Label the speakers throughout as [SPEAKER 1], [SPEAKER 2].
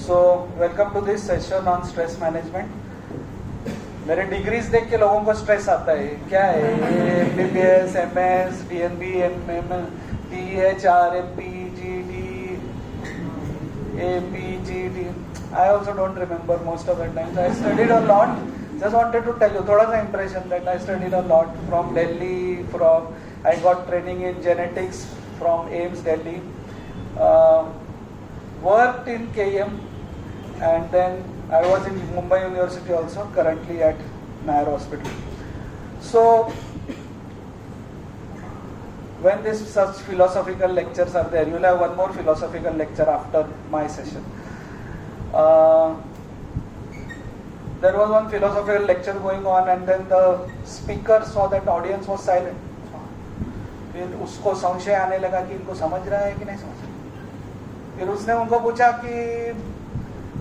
[SPEAKER 1] So welcome to this session on stress management. मेरे degrees देख के लोगों को स्ट्रेस आता है. क्या है MBBS, MS, DNB, MM, DHR, PGD, APGD. I also don't remember most of the times. I studied a lot. Just wanted to tell you थोड़ा सा impression that I studied a lot from Delhi. I got training in genetics from AIMS Delhi. Worked in KM, and then I was in Mumbai University also, currently at Nair Hospital. So when this such philosophical lectures are there, you will have one more philosophical lecture after my session. There was one philosophical lecture going on, and then the speaker saw that audience was silent. फिर उसको संशय आने लगा कि इनको समझ रहा है कि नहीं समझ रहा. फिर उसने उनको पूछा कि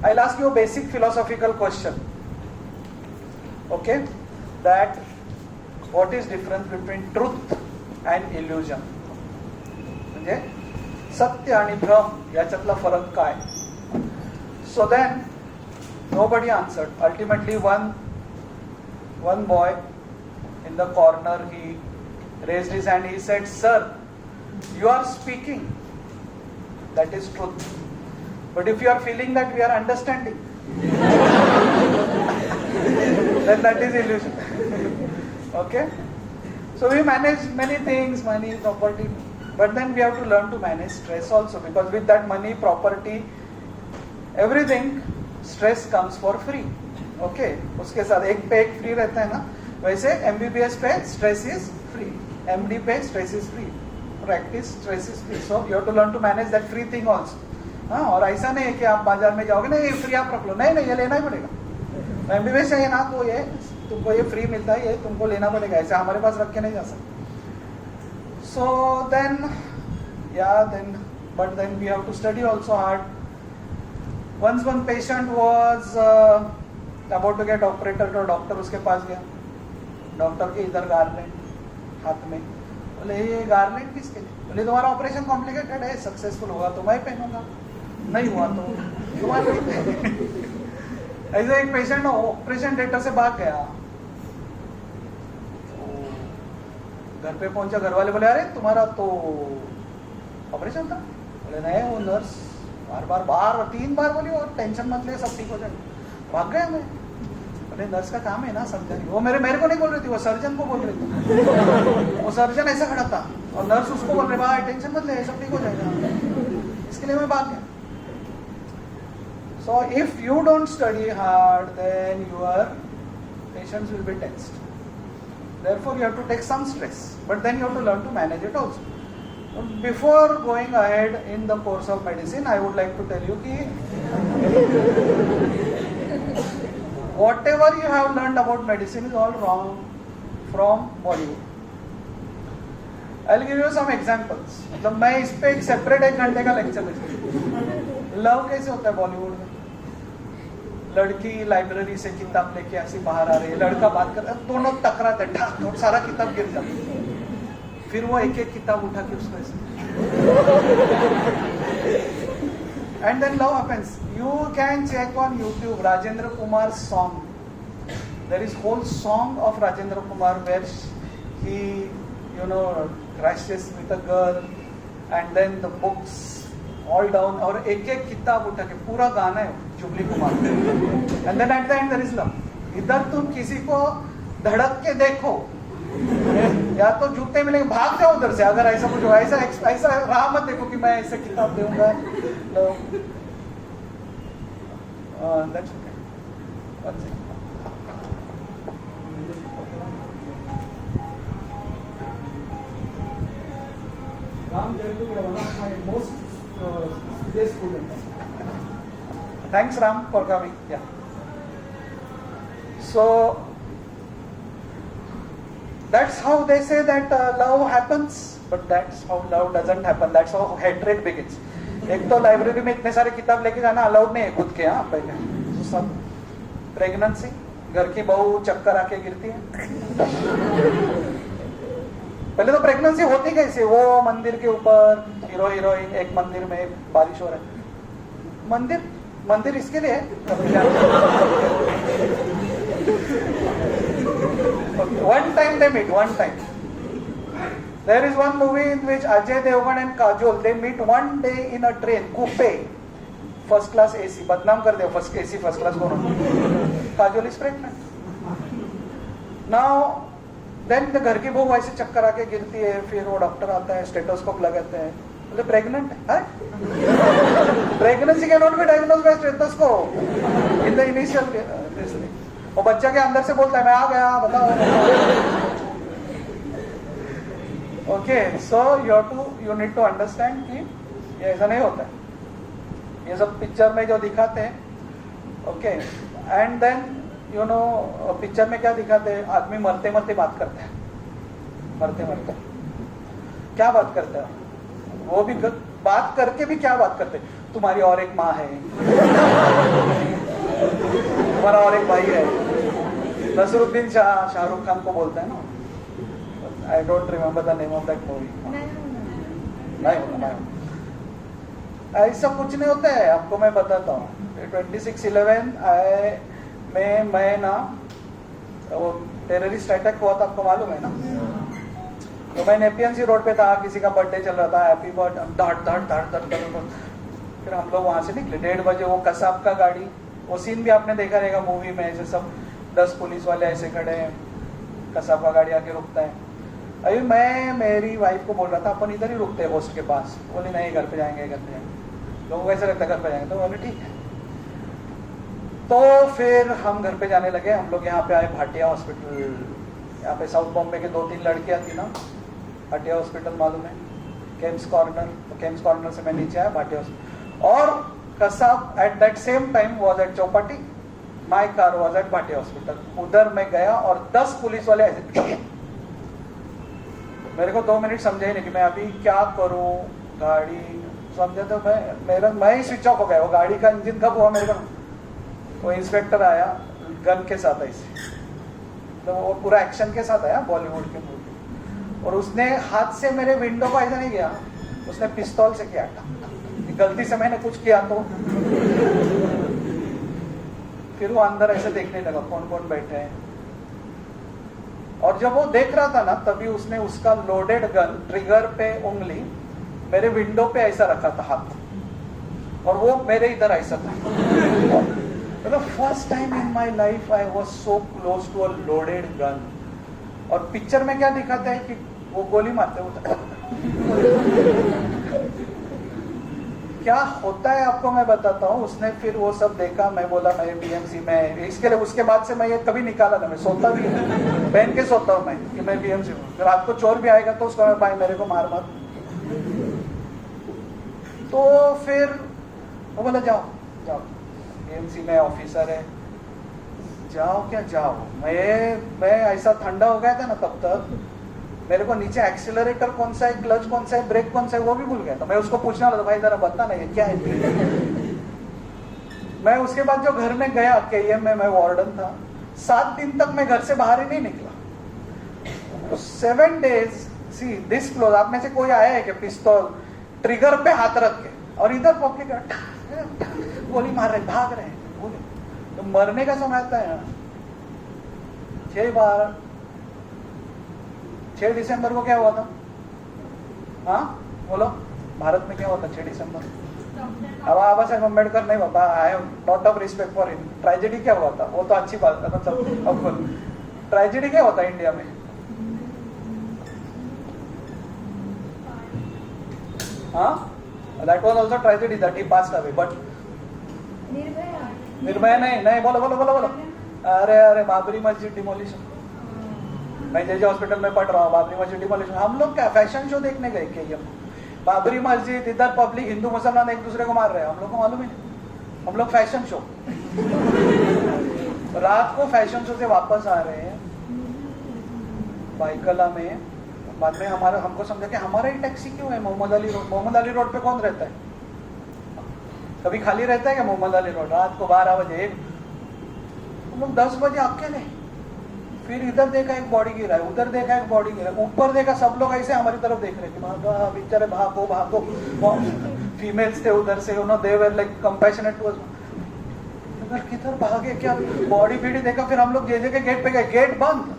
[SPEAKER 1] I'll ask you a basic philosophical question. Okay? That what is difference between truth and illusion? म्हणजे सत्य आणि भ्रम याच्यातला फरक काय? So then nobody answered. Ultimately one boy in the corner, he raised his hand. He said, "Sir, you are speaking. That is truth. But if you are feeling that we are understanding, then that is illusion." Okay? So we manage many things, money, property, but then we have to learn to manage stress also, because with that money, property, everything, stress comes for free. Okay? उसके साथ एक पे एक free रहता है ना, वैसे MBBS पे stress is free, MD पे stress is free, practice stress is free. So you have to learn to manage that free thing also. हाँ, और ऐसा नहीं है कि आप बाजार में जाओगे ना ये फ्री आप रख लो, नहीं ये लेना ही पड़ेगा. MBBS चाहिए ना तो ये तुमको ये फ्री मिलता है, ये तुमको लेना पड़ेगा, ऐसे हमारे पास रख के नहीं जा सकते. So then but then we have to study also hard. Once one patient was about to get operated, तो डॉक्टर उसके पास गया. डॉक्टर के इधर गारलेंड हाथ में, बोले ये गारलेंड किसके लिए? बोले तुम्हारा ऑपरेशन कॉम्प्लिकेटेड है, सक्सेसफुल होगा तो मैं पहनूंगा, नहीं हुआ तो तुम्हारा नहीं पहने. ऐसे एक पेशेंट ऑपरेशन थिएटर से भाग गया. घर पे पहुंचा, घर वाले बोले अरे तुम्हारा तो ऑपरेशन था. बोले नहीं, वो नर्स बार 3 बार बोली और टेंशन मत ले सब ठीक हो जाएगा. भाग गया मैं. बोले नर्स का काम है ना सर्जरी. वो मेरे को नहीं बोल रही थी, वो सर्जन को बोल रही थी. वो सर्जन ऐसा खड़ा था और नर्स उसको बोल रहे भाई टेंशन मत ले सब ठीक हो जाएगा. इसके लिए मैं भाग गया. So if you don't study hard, then your patients will be tensed. Therefore you have to take some stress, but then you have to learn to manage it also. Before going ahead in the course of medicine, I would like to tell you कि whatever you have learned about medicine is all wrong from Bollywood. I'll give you some examples. मतलब मैं इस पे एक separate 1 घंटे का lecture दूंगा. Love कैसे होता है बॉलीवुड में? लड़की लाइब्रेरी से किताब लेके ऐसी बाहर आ रही है, लड़का बात कर रहा है, दोनों टकराते हैं, सारा किताब गिर जाता है. फिर वो एक किताब उठा के उसको ऐसे, and then love happens. You can check on YouTube Rajendra Kumar's song. There is whole song of Rajendra Kumar where he crashes with a girl, and then the books all down, और एक किताब उठा के पूरा गाना है jubilee Kumar. And then at the end there is love. इधर तुम किसी को धड़क के देखो, या तो जूते मिलेंगे, भाग जाओ उधर से. अगर ऐसा कुछ हो, ऐसा राह मत देखो कि मैं ऐसे किताब दूंगा. That's okay. One second. Ram Jayatu, one of my most serious students. Thanks Ram for coming. Yeah. So that's how they say that love happens, but that's how love doesn't happen. That's how hatred begins. एक तो library में इतने सारे किताब लेके जाना allowed नहीं है खुद के. हाँ पहले सब प्रेगनेंसी, घर की बहू चक्कर आके गिरती है. पहले तो प्रेगनेंसी होती कैसे? वो मंदिर के ऊपर हीरो हीरोइन, एक मंदिर में बारिश हो रहा है, मंदिर मंदिर इसके लिए है. One time they meet, one time. There is one movie in which Ajay Devgan and Kajol, they meet one day in a train, coupe, first class AC. बदनाम कर दे first AC first class कौन? Kajol is pregnant. Now, then the घर की बहू ऐसे चक्कर आके गिरती है, फिर वो डॉक्टर आता है, स्टेथोस्कोप लगाते हैं, बोले प्रेग्नेंट है? Pregnancy cannot be diagnosed by stethoscope in the initial. वो बच्चा के अंदर से बोलता है मैं आ गया, बताओ. Okay, so you need to understand कि ये ऐसा नहीं होता है. ये सब पिक्चर में जो दिखाते हैं, okay, and then you know picture में क्या दिखाते हैं, आदमी मरते मरते बात करते हैं, मरते मरते क्या बात करते हैं, वो भी बात करके भी क्या बात करते हैं, तुम्हारी और एक माँ है, तुम्हारा और एक भाई है. नसरुद्दीन शाहरुख खान को बोलता है ना, I don't remember the name of that movie. नहीं, ऐसा कुछ नहीं होता है, आपको मैं बताता हूँ. 26/11 मैं ना, वो टेररिस्ट अटैक हुआ था, आपको मालूम है ना. तो मैं नेपियंसी रोड पे था, किसी का बर्थडे चल रहा था, हैप्पी बर्थडे, धड़. फिर हम लोग वहां से निकले 1:30 बजे. वो कसाब का गाड़ी, वो सीन भी आपने देखा रहेगा मूवी में, ऐसे सब 10 पुलिस वाले ऐसे खड़े हैं, कसाब का गाड़ी आके रुकता है. अभी मैं मेरी वाइफ को बोल रहा था अपन इधर ही रुकते हैं होस्ट के पास. बोले नहीं, घर पे जाएंगे. लोगों को ऐसा लगता है घर पे जाएंगे, तो बोले ठीक है. तो फिर हम घर पे जाने लगे. हम लोग यहाँ पे आए भाटिया हॉस्पिटल. यहाँ पे साउथ बॉम्बे के 2-3 लड़कियाँ थी ना, भाटिया हॉस्पिटल मालूम है, केम्स कॉर्नर. तो केम्स कॉर्नर से मैं नीचे आया भाटिया हॉस्पिटल. और Kasab at that same time was at Chowpatty. My car was at Bhatia hospital. उधर मैं गया और 10 पुलिस वाले ऐसे. मेरे को 2 मिनट समझे ही नहीं कि मैं अभी क्या करूं. गाड़ी समझे तो मैं ही स्विच ऑफ हो गया. वो गाड़ी का इंजन कब हुआ मेरे को. वो इंस्पेक्टर आया गन के साथ ऐसे, तो वो पूरा एक्शन के साथ आया बॉलीवुड के मूवी. और उसने हाथ से मेरे विंडो को ऐसा नहीं किया, उसने पिस्तौल से किया. गलती से मैंने कुछ किया तो फिर वो अंदर ऐसे देखने लगा कौन कौन बैठे हैं. और जब वो देख रहा था ना, तभी उसने उसका लोडेड गन ट्रिगर पे उंगली मेरे विंडो पे ऐसा रखा था हाथ, और वो मेरे इधर ऐसा था. मतलब first time in my life I was so close to a loaded gun. और पिक्चर में क्या दिखाता है कि वो गोली मारते होता. क्या होता है आपको मैं बताता हूँ. उसने फिर वो सब देखा. मैं बोला मैं बीएमसी में, इसके लिए उसके बाद से मैं ये कभी निकाला ना. मैं सोता भी पहन के सोता हूँ मैं कि मैं बीएमसी हूँ. रात को चोर भी आएगा तो उसका भाई मेरे को मार. तो फिर वो बोला जाओ बीएमसी में ऑफिसर है. जाओ क्या जाओ. मैं ऐसा ठंडा हो गया था ना तब तक, मेरे को नीचे एक्सीलरेटर कौन सा है, क्लच कौन सा है, ब्रेक कौन सा है, वो भी भूल गया. तो मैं उसको पूछना लगा, भाई जरा बता ना ये क्या है. मैं उसके बाद जो घर में गया केएम में, मैं वार्डन था. 7 दिन तक मैं घर से बाहर ही नहीं निकला. 7 days. See this close. आप में से कोई आया है कि पिस्तौल ट्रिगर पे हाथ रख के और इधर पब्लिक गोली मार रहे, भाग रहे हैं. तो मरने का समय आता है. 6 दिसंबर को क्या हुआ था. हाँ बोलो, भारत में क्या हुआ था 6 दिसंबर. अब बाबा साहेब अम्बेडकर नहीं बाबा, I have lot of respect for him. Tragedy क्या हुआ था, वो तो अच्छी बात है. मतलब ट्रेजेडी क्या होता है इंडिया में. हाँ, that was also tragedy that he passed away, but Nirbhaya नहीं बोलो. अरे बाबरी मस्जिद डिमोलिशन. मैं जे हॉस्पिटल में पढ़ रहा हूँ. बाबरी मस्जिद डिमोलिशन. हम लोग क्या फैशन शो देखने गए क्या. बाबरी मस्जिद, इधर पब्लिक हिंदू मुसलमान एक दूसरे को मार रहे हैं, हम लोग को मालूम ही नहीं. हम लोग फैशन शो. रात को फैशन शो से वापस आ रहे हैं बाइकला में. बाद में हमको समझा कि हमारा ही टैक्सी क्यों है मोहम्मद अली रोड पे कौन रहता है. कभी खाली रहता है क्या मोहम्मद अली रोड. रात को 12 बजे हम लोग 10 बजे अकेले. फिर इधर देखा एक बॉडी गिरा है, उधर देखा एक बॉडी गिरा है, ऊपर देखा सब लोग ऐसे हमारी तरफ देख रहे थे. बेचारे भागो. फीमेल्स थे उधर से, they were like compassionate to us. किधर भागे, क्या बॉडी बीडी देखा, फिर हम लोग जे के गेट पे गए, गेट बंद,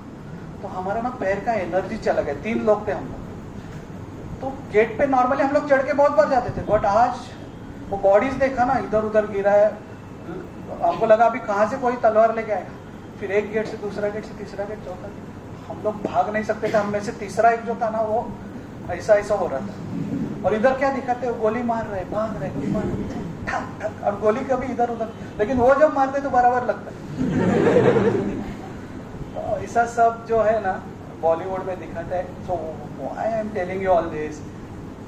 [SPEAKER 1] तो हमारा ना पैर का एनर्जी चला गया। 3 लोग थे हम लोग, तो गेट पे नॉर्मली हम लोग चढ़ के बहुत बार जाते थे, बट आज वो बॉडीज देखा ना, इधर उधर गिरा है, हमको लगा अभी कहाँ से कोई तलवार लेके आएगा। फिर एक गेट से दूसरा गेट से तीसरा गेट चौथा गेट, हम लोग भाग नहीं सकते थे। हम में से तीसरा एक जो था ना, वो ऐसा ऐसा हो रहा था, और इधर क्या दिखाते, गोली मार रहे, भाग रहे, गोली मार रहे, ठक ठक, और गोली कभी इधर उधर, लेकिन वो जब मारते तो बराबर लगता है। तो ऐसा सब जो है ना बॉलीवुड में दिखाता है। So I am telling you all this,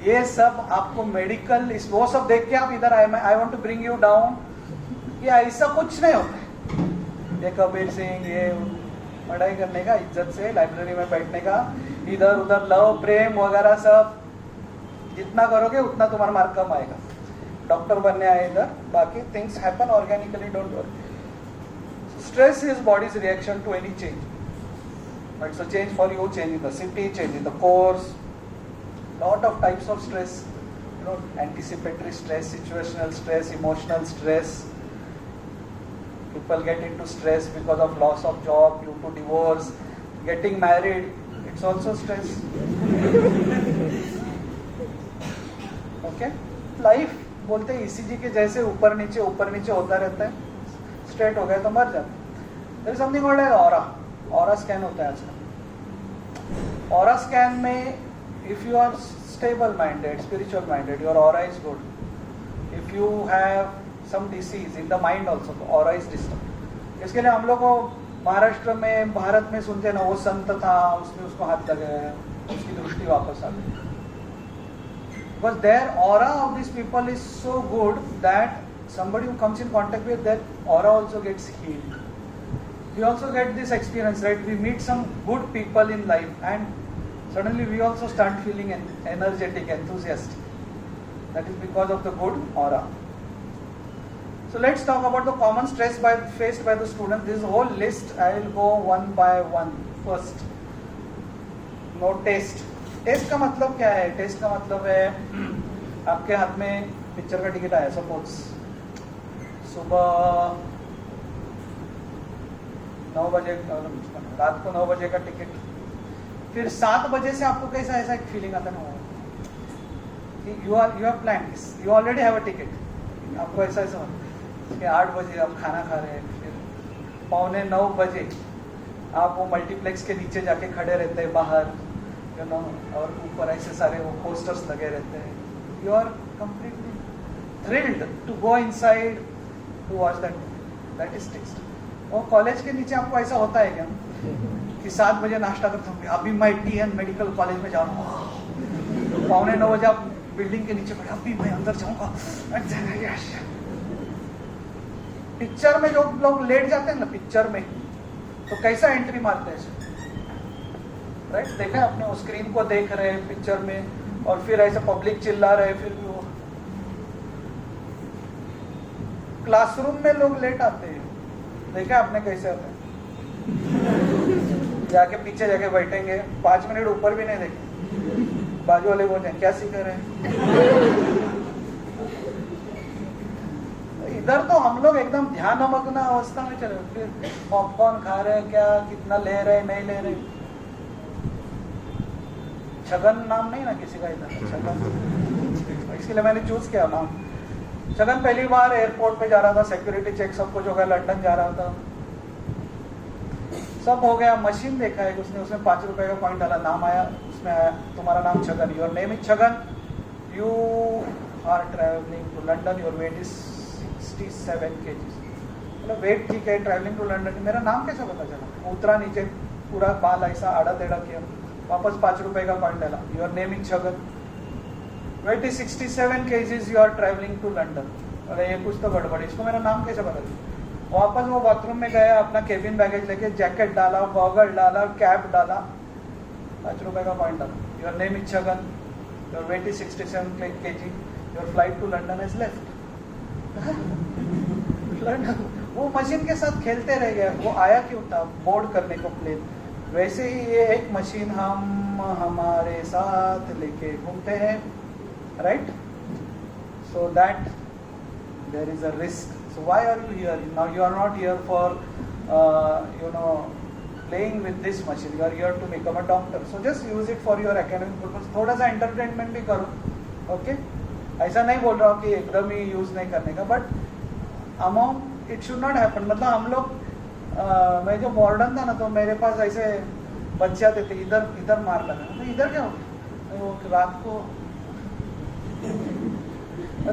[SPEAKER 1] ये सब आपको मेडिकल वो सब देख के आप इधर आए। I want to bring you down कि ऐसा कुछ नहीं होता है। ये कबीर सिंह, ये पढ़ाई करने का, इज्जत से लाइब्रेरी में बैठने का, इधर उधर लव प्रेम वगैरह सब जितना करोगे उतना तुम्हारा मार्क कम आएगा। डॉक्टर बनने आए इधर, बाकी things happen organically, don't worry. Stress is body's reaction to any change. It's a change for you, change in the city, change in the course. Lot of types of stress, anticipatory stress, situational stress, emotional stress. People get into stress because of loss of job, due to divorce, getting married. It's also stress. Okay? Life बोलते हैं ECG के जैसे ऊपर नीचे होता रहता है. Straight हो गया तो मर जाते. There is something called aura. Aura scan होता है आजकल. ऑरा स्कैन में if you are stable minded, spiritual minded, your aura is good. If you have some disease in the mind also, तो ऑरा इज डिस्टर्ब. इसके लिए हम लोग को महाराष्ट्र में, भारत में सुनते ना, वो संत था, उसने उसको हाथ लगाया, उसकी दृष्टि वापस आ गई. Because their aura of this people is so good that somebody who comes in contact with that aura also gets healed. We also get this experience, right? We meet some good people in life and suddenly we also start feeling energetic, enthusiastic. That is because of the good aura. So let's talk about the common stress faced by the student. This whole list I will go one by one. First, no test. Taste का मतलब क्या है? Test का मतलब है आपके हाथ में पिक्चर का टिकट आया, सपोज सुबह 9 बजे, रात को 9 बजे का टिकट, फिर 7 बजे से आपको कैसा ऐसा एक फीलिंग आता है ना, you are plan, you already have a ticket. आपको ऐसा कि 8 बजे आप खाना खा रहे हैं, फिर 8:45 बजे आप वो मल्टीप्लेक्स के नीचे जाके खड़े रहते हैं बाहर, और ऊपर ऐसे सारे वो पोस्टर्स लगे रहते हैं. You are completely thrilled to go inside to watch that is taste. और कॉलेज के नीचे आपको ऐसा होता है क्या कि 7 बजे नाश्ता करते होंगे, अभी मैं TN मेडिकल कॉलेज में जाऊंगा, 8:45 बजे आप बिल्डिंग के नीचे खड़े, अभी मैं अंदर जाऊंगा. पिक्चर में जो लोग लेट जाते हैं ना पिक्चर में, तो कैसा एंट्री मारते हैं, राइट? देखा है आपने, वो स्क्रीन को देख रहे हैं पिक्चर में, और फिर ऐसे पब्लिक चिल्ला रहे, फिर भी वो. क्लासरूम में लोग लेट आते हैं, देखा आपने कैसे होता है? जाके पीछे जाके बैठेंगे, 5 मिनट ऊपर भी नहीं देखे, बाजू वाले बोलते हैं क्या सीख रहे हैं. इधर तो हम लोग एकदम ध्यानमग्न अवस्था में चले, फिर पॉपकॉर्न खा रहे हैं, क्या कितना ले रहे नहीं ले रहे. छगन नाम नहीं ना किसी का इधर, छगन, इसलिए मैंने चूज किया नाम. छगन पहली बार एयरपोर्ट पे जा रहा था, सिक्योरिटी चेक सब कुछ हो गया, लंदन जा रहा था, सब हो गया. मशीन देखा है उसने 5 रुपए का कॉइन डाला, नाम आया, उसमें आया तुम्हारा नाम Chhagan, your name is Chhagan, you are travelling to London, your weight is 67 kg. मतलब वेट ठीक है, ट्रैवलिंग टू लंदन. मेरा नाम कैसे पता चला? उतरा नीचे, पूरा बाल ऐसा आड़ा टेढ़ा किया, वापस 5 रुपए का कॉइन डाला, your name is Chhagan, weight is 67 kg, you are travelling to London. अरे ये कुछ तो गड़बड़, इसको मेरा नाम कैसे पता चला? वापस वो बाथरूम में गया, अपना केबिन बैगेज लेके जैकेट डाला, गॉगल डाला, कैप डाला, 5 रुपए का कॉइन डाला, your name is Chhagan, your weight is 67 kg, your flight to London is left. वो मशीन के साथ खेलते रह गया. वो आया क्यों था? बोर्ड करने को प्लेन. वैसे ही ये एक मशीन हम हमारे साथ लेके घूमते हैं, right? So that there is a risk. So why are you here? Now you are not here for playing with this machine. You are here to become a doctor. So just use it for your academic purpose. थोड़ा सा entertainment भी करो. Okay? ऐसा नहीं बोल रहा हूँ कि एकदम ही यूज नहीं करने का, but amount it should not happen. मतलब हम लोग मैं जो मॉडर्न था ना, तो मेरे पास ऐसे बच्चे आते थे, इधर मार लगा, तो इधर क्या हो गया, वो रात को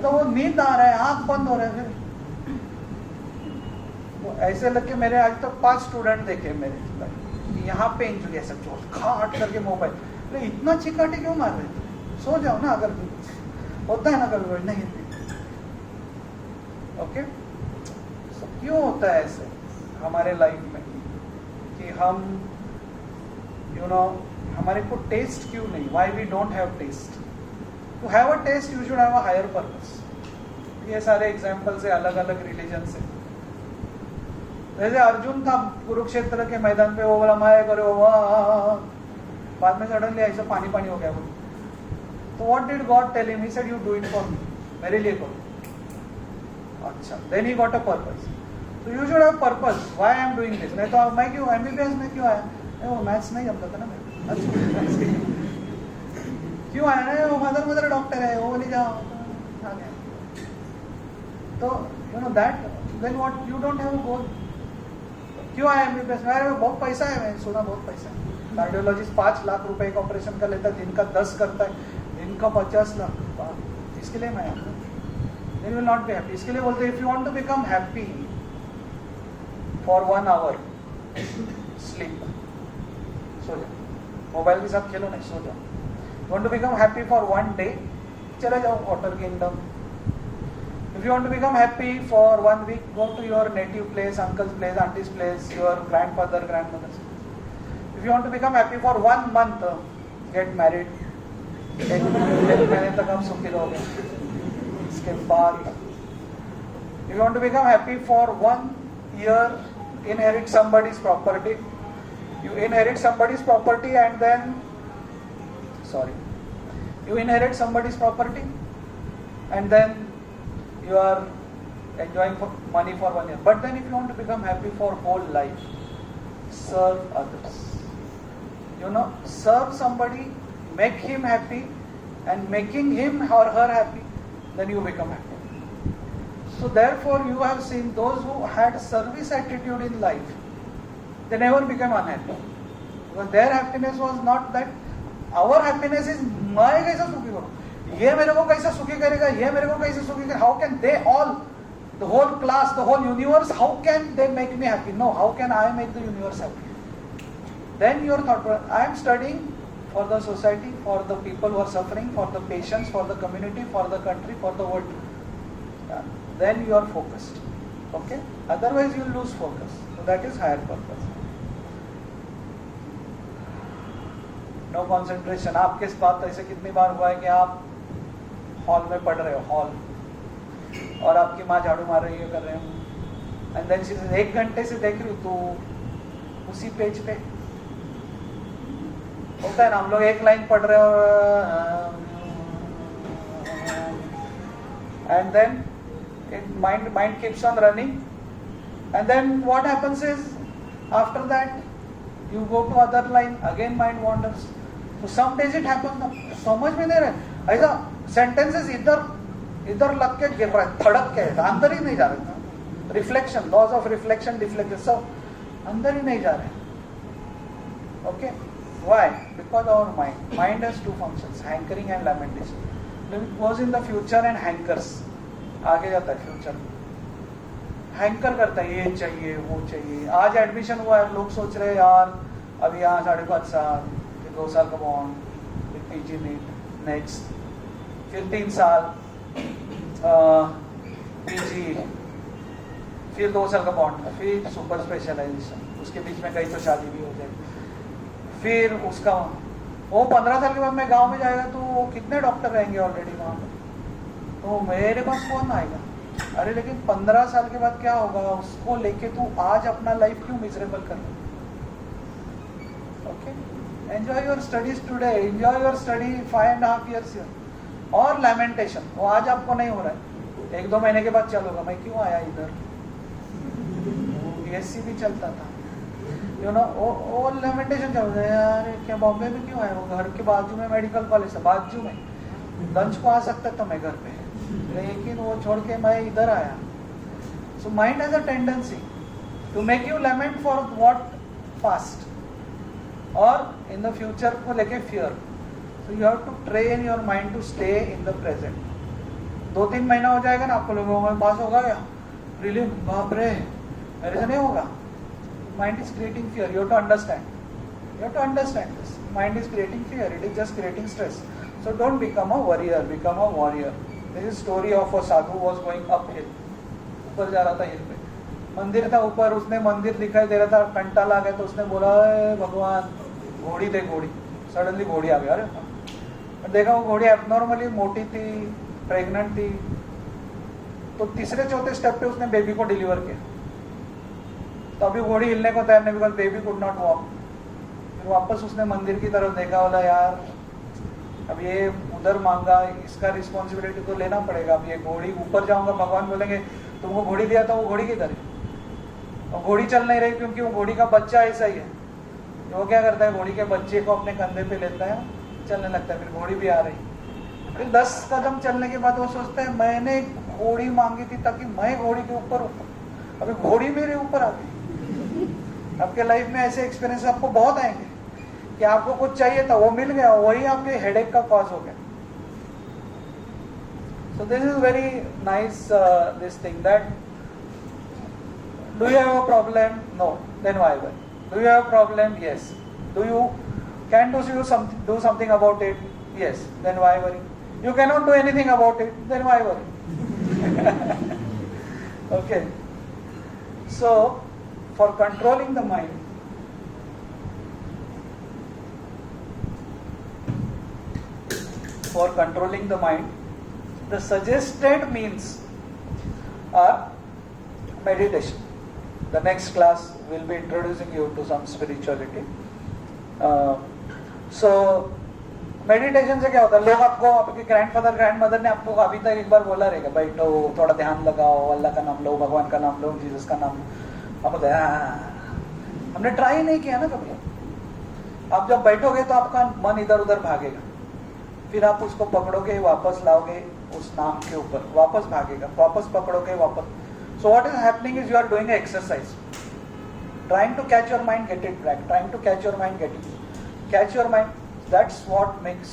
[SPEAKER 1] तो वो नींद आ रहा है, आंख बंद हो रहा है, फिर तो ऐसे लग के मेरे आज तक 5 स्टूडेंट देखे मेरे, यहाँ पे इंजुरी ऐसा चोट खाट करके मोबाइल, इतना चिकाटी क्यों मार रहे थे, सो जाओ ना, अगर होता है ना कभी नहीं. ओके, सो क्यों होता है ऐसे हमारे लाइफ में कि हम हमारे को टेस्ट क्यों नहीं, why we don't have taste. To have a taste you should have a higher purpose. ये सारे एग्जांपल्स है अलग अलग रिलीजन से. जैसे अर्जुन था कुरुक्षेत्र के मैदान पे, वो बोला मैं करो वाह, बाद में सडनली ऐसा पानी पानी हो गया वो. तो what did God tell him? He said you do it for me, मेरे लिए करो. अच्छा, then he got a purpose. तो you should have purpose, why I am doing this. नहीं तो मैं क्यों एमबीबीएस में क्यों आया, वो मैथ्स नहीं जमता था ना मैं, क्यों आया ना, वो मदर डॉक्टर है, वो बोली जाओ आ गया. तो that, then what, you don't have a goal. क्यों आया एमबीबीएस में? अरे बहुत पैसा है, मैंने सुना बहुत पैसा है. कार्डियोलॉजिस्ट 5 लाख रुपए का ऑपरेशन कर लेता है, दिन का 10 करता है, दिन का 50 लाख. इसके लिए मैं then will not be happy. इसके लिए बोलते if you want to become happy for 1 hour, sleep, सो जाओ. मोबाइल के साथ खेलो नहीं, सो जाओ. Want to become happy for 1 day, चले जाओ water kingdom. If you want to become happy for 1 week, go to your native place, uncle's place, auntie's place, your grandfather, grandmother's place. If you want to become happy for 1 month, get married. एक महीने तक आप सुखी रहोगे. इसके बाद, if you want to become happy for 1 year, inherit somebody's property. You inherit somebody's property and then, you inherit somebody's property and then you are enjoying money for 1 year. But then if you want to become happy for whole life, serve others. Serve somebody, make him happy, and making him or her happy, then you become happy. So therefore you have seen those who had service attitude in life, they never became unhappy. Because their happiness was not that our happiness is मैं कैसा सुखी करूं, ये मेरे को कैसे सुखी करेगा, ये मेरे को कैसे सुखी करेगा. How can they all, the whole class, the whole universe, how can they make me happy? No, how can I make the universe happy? Then your thought, I am studying for the society, for the people who are suffering, for the patients, for the community, for the country, for the world. Then you are focused. Okay, otherwise you lose focus. So that is higher purpose. No concentration. आपके साथ ऐसे कितनी बार हुआ है कि आप hall में पढ़ रहे हो, हॉल, और आपकी माँ झाड़ू मार रही है, कर रहे हो, एंड देन शी 1 घंटे से देख रही हूँ तो उसी पेज पे होता है ना, हम लोग एक लाइन पढ़ रहे हो, and then mind keeps on running, and then what happens is after that you go to other line, again mind wanders. So some days it happens ना, समझ में नहीं रहे, ऐसा सेंटेंसेस इधर लग के गिर रहा है, धड़क के अंदर ही नहीं जा रहे. Reflection, laws of reflection, deflection, सब अंदर ही नहीं जा रहे. Okay, why? Because our mind has 2 functions, hankering and lamentation. It goes in the future and hankers, आगे जाता है फ्यूचर, हैंकर करता है, ये चाहिए वो चाहिए. आज एडमिशन हुआ है, लोग सोच रहे हैं यार अभी यहाँ 5.5 साल, फिर 2 साल का बॉन्ड, फिर पीजी नीट, नेक्स्ट फिर 3 साल पीजी, फिर 2 साल का बॉन्ड, फिर सुपर स्पेशलाइजेशन, उसके बीच में कहीं तो शादी भी हो जाएगी, फिर उसका वो 15 साल के बाद में गांव में जाएगा तो वो कितने डॉक्टर रहेंगे ऑलरेडी वहाँ पर, तो मेरे पास कौन आएगा. अरे लेकिन 15 साल के बाद क्या होगा, उसको लेके तू आज अपना लाइफ क्यों मिजरेबल कर रहा है. Okay, enjoy your studies today, enjoy your study 5.5 years here. और लैमेंटेशन वो आज आपको नहीं हो रहा है, 1-2 महीने के बाद चलोगा, मैं क्यों आया इधर, बीएससी भी चलता था, यू नो, वो लिमिटेशन चल रहा है यार, क्या बॉम्बे में क्यों आया, वो घर के बाजू में मेडिकल कॉलेज है, बाजू में लंच को आ सकता था मैं घर पे, लेकिन वो छोड़ के मैं इधर आया. So mind has a tendency to make you lament for what past और इन द फ्यूचर को लेके फियर. So you have to train your mind to stay in the present. 2-3 महीना हो जाएगा ना, आपको लोगों में पास होगा क्या, रियली, बाप रे, मेरे से नहीं होगा. Mind is creating fear. You have to understand. You have to understand this. Mind is creating fear. It is just creating stress. So don't become a worrier. Become a warrior. This is story of a sadhu was going uphill. ऊपर जा रहा था हिल पे. मंदिर था ऊपर, उसने मंदिर दिखाई दे रहा था, कंटाल आ गया तो उसने बोला, भगवान घोड़ी दे घोड़ी. सडनली घोड़ी आ गया. अरे देखा वो घोड़ी एबनॉर्मली मोटी थी, प्रेग्नेंट थी. तो तीसरे चौथे स्टेप पे उसने बेबी को डिलीवर किया. तो अभी घोड़ी हिलने को तैयार नहीं, because baby could not walk. फिर वापस उसने मंदिर की तरफ देखा, बोला यार अब ये उधर मांगा, इसका रिस्पॉन्सिबिलिटी तो लेना पड़ेगा. अब ये घोड़ी ऊपर जाऊंगा, भगवान बोलेंगे तुमको घोड़ी दिया था, वो घोड़ी किधर है. और घोड़ी चल नहीं रही क्योंकि वो घोड़ी का बच्चा ऐसा ही है. तो वो क्या करता है, घोड़ी के बच्चे को अपने कंधे पे लेता है, चलने लगता है. फिर घोड़ी भी आ रही. फिर 10 कदम चलने के बाद वो सोचता है मैंने घोड़ी मांगी थी ताकि मैं घोड़ी के ऊपर, अभी घोड़ी मेरे ऊपर आ गई. आपके लाइफ में ऐसे एक्सपीरियंस आपको बहुत आएंगे कि आपको कुछ चाहिए था, वो मिल गया, वही आपके हेडेक का कॉज हो गया. So this is very nice this thing that do you have a problem, no, then why worry. Do you have a problem, yes. Do you can do something about it, yes, then why worry. You can not do anything about it, then why worry. Okay. So, for controlling the mind, the suggested means are meditation. The next class will be introducing you to some spirituality. So, meditation से क्या होता है, लोग आपको, आपके grandfather grandmother ने आपको अभी तक एक बार बोला रहेगा, बैठो, थोड़ा ध्यान लगाओ, अल्लाह का नाम लो, भगवान का नाम लो, जीसस का नाम लो. आप बोलते हैं हमने ट्राई नहीं किया ना कभी. आप जब बैठोगे तो आपका मन इधर उधर भागेगा, फिर आप उसको पकड़ोगे, वापस लाओगे उस नाम के ऊपर, वापस भागेगा, वापस पकड़ोगे, वापस. So what is happening is you are doing exercise, trying to catch your mind, get it back, trying to catch your mind, get it, catch your mind. That's what makes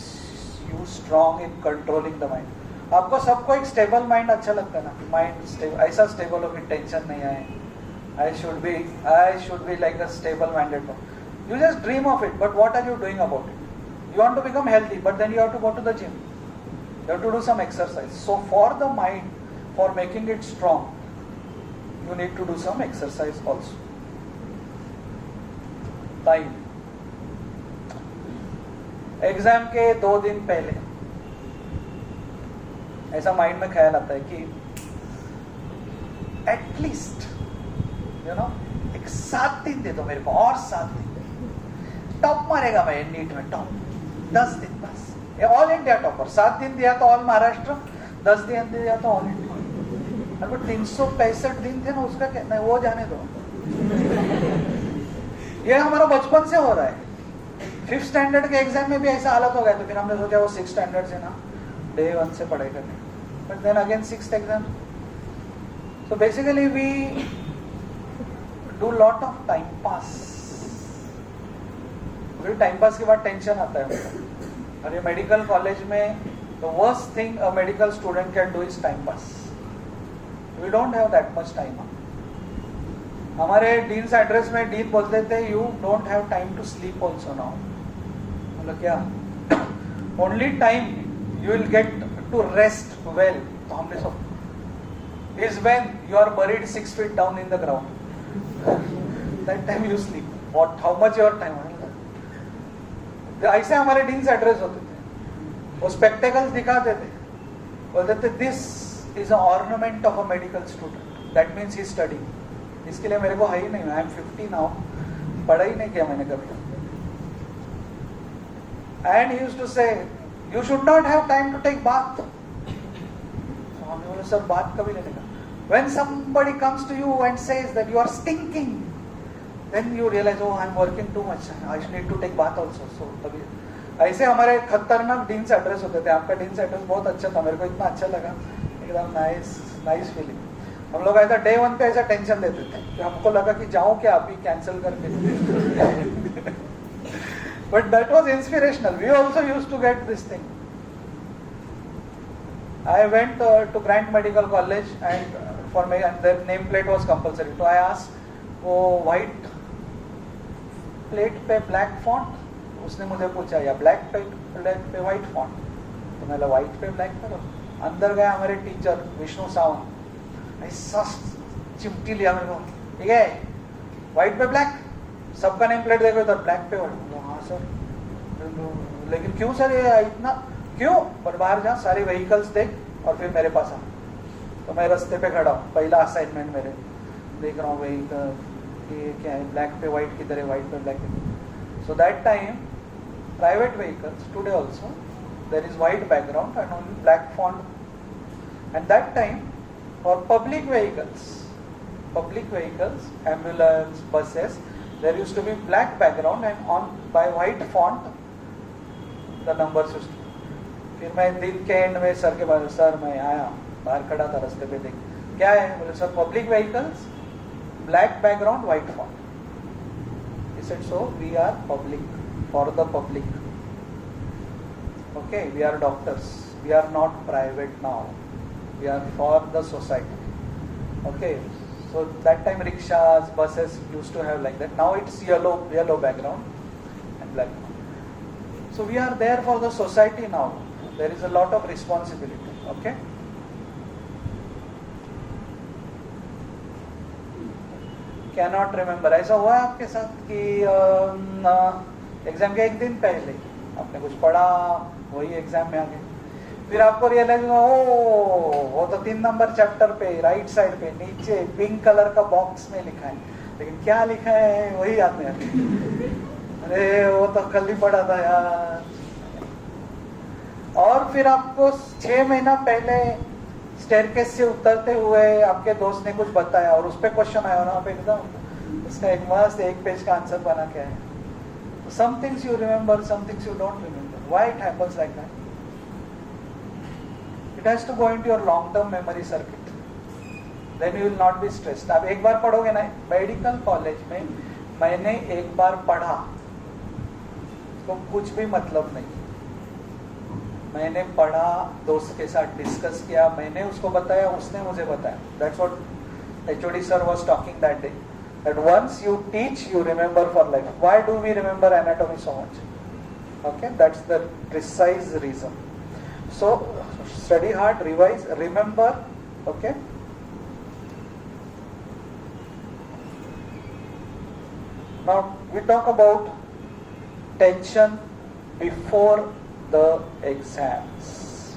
[SPEAKER 1] you strong in controlling the mind. आपको सबको एक stable mind अच्छा लगता है ना, mind stable, ऐसा stable हो कि टेंशन नहीं आए. I should be like a stable minded one. You just dream of it, but what are you doing about it? You want to become healthy, but then you have to go to the gym. You have to do some exercise. So for the mind, for making it strong, you need to do some exercise also. Time. Exam के 2 दिन पहले ऐसा mind में ख्याल आता है कि at least you know एक 7 दिन दे दो मेरे को, और 7 दिन. टॉप मारेगा मैं नीट में, टॉप 10 दिन बस, ऑल इंडिया टॉपर. 7 दिन दिया तो ऑल महाराष्ट्र, 10 दिन दिया तो ऑल इंडिया. अगर 365 दिन थे ना, उसका क्या, नहीं वो जाने दो. ये हमारा बचपन से हो रहा है. 5th स्टैंडर्ड के एग्जाम में भी ऐसा हालत हो गया, तो फिर हमने सोचा वो 6th स्टैंडर्ड से ना डे 1 से पढ़ाई करनी. But then again 6th exam. So basically we do lot of time pass. फिर टाइम पास के बाद टेंशन आता है. और ये मेडिकल कॉलेज में the worst thing a medical student can do is time pass. We don't have that much time. हमारे dean's address में डीन बोलते थे you don't have time to sleep also now. मतलब क्या, only time you will get to rest well. तो हमने सब is when you are buried 6 feet down in the ground, that time you sleep. What, how much your time. ऐसे हमारे dean's address होते थे. वो स्पेक्टेकल्स दिखाते थे, बोलते थे this is a ornament of a medical student, that means he study. इसके लिए मेरे को है ही नहीं, आई एम 50 नाउ, पढ़ा ही नहीं किया मैंने कभी. And he used to say you should not have time to take bath. हमने बोला बोले सर बात कभी नहीं का. When somebody comes to you and says that you are stinking, then you realize, oh, I'm working too much. I need to take bath also. So तभी ऐसे हमारे खतरनाक डीन्स एड्रेस होते थे. आपका डीन्स एड्रेस बहुत अच्छा था, मेरे को इतना अच्छा लगा, एकदम नाइस फीलिंग. हम लोग ऐसा डे 1 पे ऐसा टेंशन देते थे कि हमको लगा कि जाऊं क्या अभी कैंसिल करके. But that was inspirational. We also used to get this thing. I went to Grant Medical College and for me, and their name plate was compulsory. So I asked, वो white plate पे black font? उसने मुझे पूछा या black plate पे white font? तो मैंने white पे black करो. अंदर गया हमारे टीचर विष्णु सावंत, ऐसा चिमटी लिया मेरे को, ठीक है white पे black, सबका नेम प्लेट देखो इधर black पे white. हाँ सर, लेकिन क्यों सर ये इतना क्यों? पर बाहर जा, सारे व्हीकल्स देख और फिर मेरे पास आ. तो मैं रास्ते पे खड़ा हूँ, पहला असाइनमेंट मेरे, देख रहा हूँ व्हीकल ये क्या है, ब्लैक पे व्हाइट किधर है, व्हाइट पे black. So that time private vehicles, today also there is white background and only black font. And that time for public vehicles, ambulance, buses, there used to be black background and on by white font the numbers used to. फिर मैं दिन के and में sir के पास, sir मैं आया, बाहर खड़ा था रास्ते पे, देख क्या है, बोले sir public vehicles, black background, white font. He said, so we are public, for the public. Okay, we are doctors, we are not private now, we are for the society. Okay, so that time rickshaws, buses used to have like that. Now it's yellow background and black. So we are there for the society now. There is a lot of responsibility. Okay. Cannot remember. ऐसा हुआ है आपके साथ कि exam के एक दिन पहले आपने कुछ पढ़ा, वही एग्जाम में आ गए, फिर आपको रियलाइज हुआ ओ वो तो 3 नंबर चैप्टर पे राइट साइड पे नीचे पिंक कलर का बॉक्स में लिखा है, लेकिन क्या लिखा है वही याद नहीं आता. अरे वो तो कल ही पढ़ा था यार. और फिर आपको 6 महीना पहले स्टेयरकेस से उतरते हुए आपके दोस्त ने कुछ बताया और उस पर क्वेश्चन आया ना, पे एकदम उसका एक मस्त 1 पेज का आंसर बना के आया. Some things you remember, some things you don't remember. Why it happens like that? It has to go into your long-term memory circuit. Then you will not be stressed. आप एक बार पढ़ोगे ना, medical college में मैंने एक बार पढ़ा तो कुछ भी मतलब नहीं. मैंने पढ़ा, दोस्त के साथ डिस्कस किया, मैंने उसको बताया, उसने मुझे बताया. That's what HOD sir was talking that day. That once you teach, you remember for life. Why do we remember anatomy so much? Okay, that's the precise reason. So study hard, revise, remember. Okay. Now we talk about tension before the exams.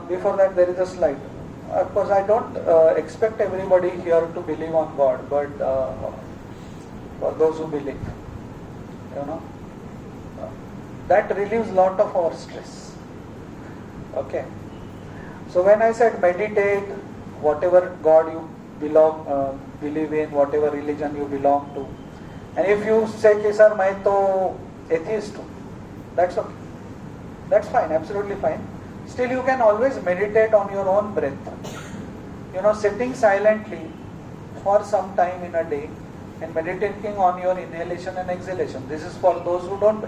[SPEAKER 1] Before that there is a slide. Of course I don't expect everybody here to believe on God, but for those who believe, you know, that relieves lot of our stress. Okay. So when I said meditate, whatever God you believe in, whatever religion you belong to, and if you say कि sir मैं तो atheist हूँ, that's okay, that's fine, absolutely fine. Still you can always meditate on your own breath. You know, sitting silently for some time in a day and meditating on your inhalation and exhalation. This is for those who don't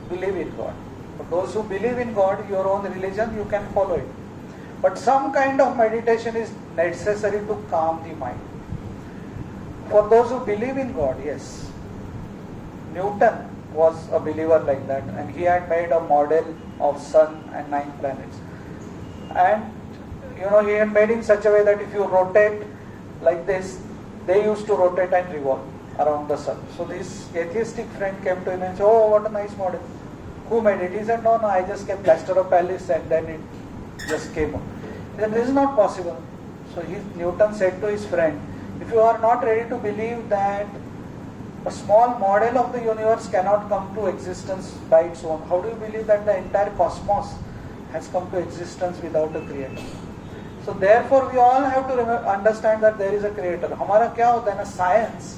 [SPEAKER 1] believe in God. For those who believe in God, your own religion, you can follow it. But some kind of meditation is necessary to calm the mind. For those who believe in God, yes. Newton was a believer like that, and he had made a model of sun and 9 planets. And you know, he had made in such a way that if you rotate like this, they used to rotate and revolve around the sun. So this atheistic friend came to him and said, oh, what a nice model. Who made it? He said, no, I just kept plaster of Paris and then it just came up. He said, this is not possible. So Newton said to his friend, if you are not ready to believe that a small model of the universe cannot come to existence by its own, how do you believe that the entire cosmos has come to existence without a creator. So therefore we all have to understand that there is a creator. हमारा क्या होता है ना, science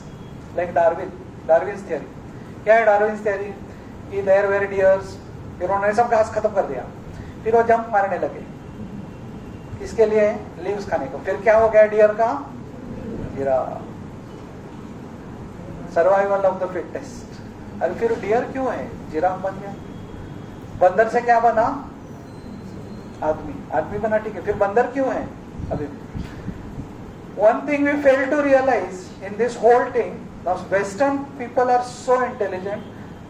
[SPEAKER 1] like Darwin's theory. क्या है Darwin's theory? कि there were deers, फिर उन्होंने सब घास खत्म कर दिया, फिर वो जंप मारने लगे, इसके लिए लीव्स खाने को, फिर क्या हो गया डियर का, गिरा, सर्वाइवल ऑफ द फिटेस्ट. अरे फिर डियर क्यों है, जिराफ बन गया. बंदर से क्या बना, आदमी बना, ठीक है, फिर बंदर क्यों है अभी. One thing we fail to realise in this whole thing, now western people are so intelligent,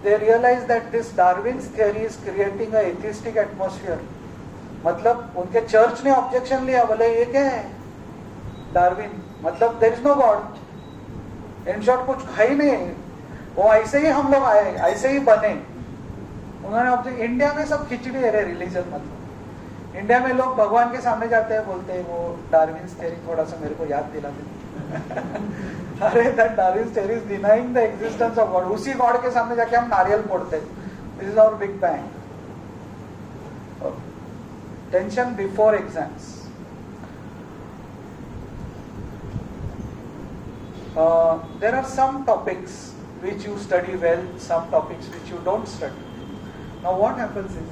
[SPEAKER 1] they realize that this Darwin's theory is creating a atheistic atmosphere. मतलब उनके चर्च ने ऑब्जेक्शन लिया, बोले ये क्या है डार्विन, मतलब there is no God, in short कुछ है ही नहीं, वो ऐसे ही हम लोग आए, ऐसे ही बने. उन्होंने ऑब्जेक्ट, इंडिया में सब खिचड़ी है रिलीजन. मतलब इंडिया में लोग भगवान के सामने जाते हैं, बोलते हैं वो डार्विन्स थ्योरी थोड़ा सा मेरे को याद दिला दे. अरे that Darwin's theory is denying the existence of God. उसी गॉड के सामने जाके हम नारियल फोड़ते हैं. This is our big bang. Tension before exams. There are some topics which you study well, some topics which you don't study. Now what happens is,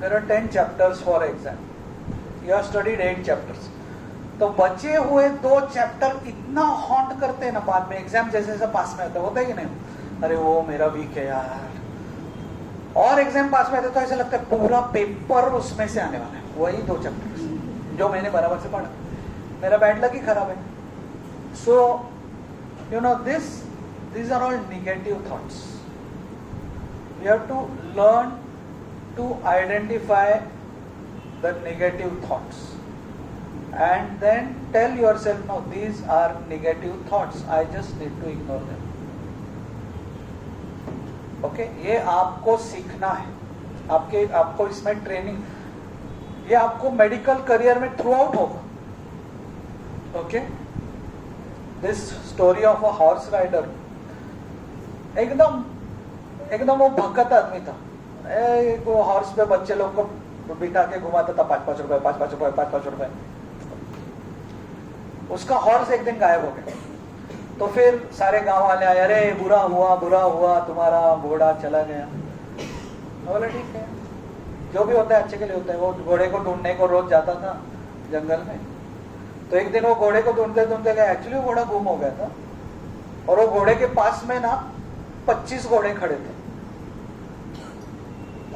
[SPEAKER 1] there are 10 chapters for exam. You have studied 8 chapters. तो बचे हुए 2 chapter इतना haunt करते हैं ना, बाद में exam जैसे जैसे पास में होता है कि नहीं, अरे वो मेरा वीक है यार. और एग्जाम पास में आते तो ऐसा लगता है पूरा पेपर उसमें से आने वाला है, वही 2 चैप्टर जो मैंने बराबर से पढ़ा. मेरा बैड लक ही खराब है. So you know these are all negative thoughts. You have to learn to identify the negative thoughts and then tell yourself, no, these are negative thoughts, I just need to ignore them. Okay, ये आपको सीखना है, आपको इसमें training, ये आपको medical career में throughout होगा. Okay, this story of a horse rider, एकदम वो भक्कत आदमी था. वो हॉर्स पे बच्चे लोग को बिठा के घुमाता था, 5-5 रुपए 5-5 रुपए. उसका हॉर्स एक दिन गायब हो गया. तो फिर सारे गांव वाले आए, अरे बुरा हुआ तुम्हारा घोड़ा चला गया. बोले ठीक है, जो भी होता है अच्छे के लिए होता है. वो घोड़े को ढूंढने को रोज जाता था जंगल में. तो एक दिन वो घोड़े को ढूंढते गए, एक्चुअली घोड़ा गुम हो गया था, और वो घोड़े के पास में ना 25 घोड़े खड़े थे,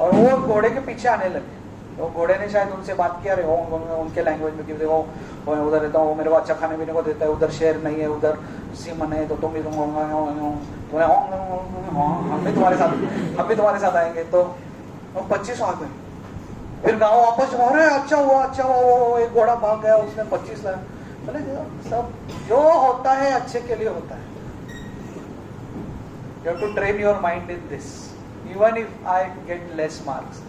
[SPEAKER 1] और वो घोड़े के पीछे आने लगे. तो घोड़े ने शायद उनसे बात किया, अरे उनके लैंग्वेज में, कि वो उधर रहता हूँ, मेरे को अच्छा खाने पीने को देता है, उधर शेर नहीं है, उधर सीमन है, तो तुम भी हम भी तुम्हारे साथ आएंगे. तो 25 आ गए. फिर गाँव वापस, अरे अच्छा हुआ वो एक घोड़ा भाग गया, उसने 25 लाया. बोले सब जो होता है अच्छे के लिए होता है. You have to train your mind in this. Even if I get less marks,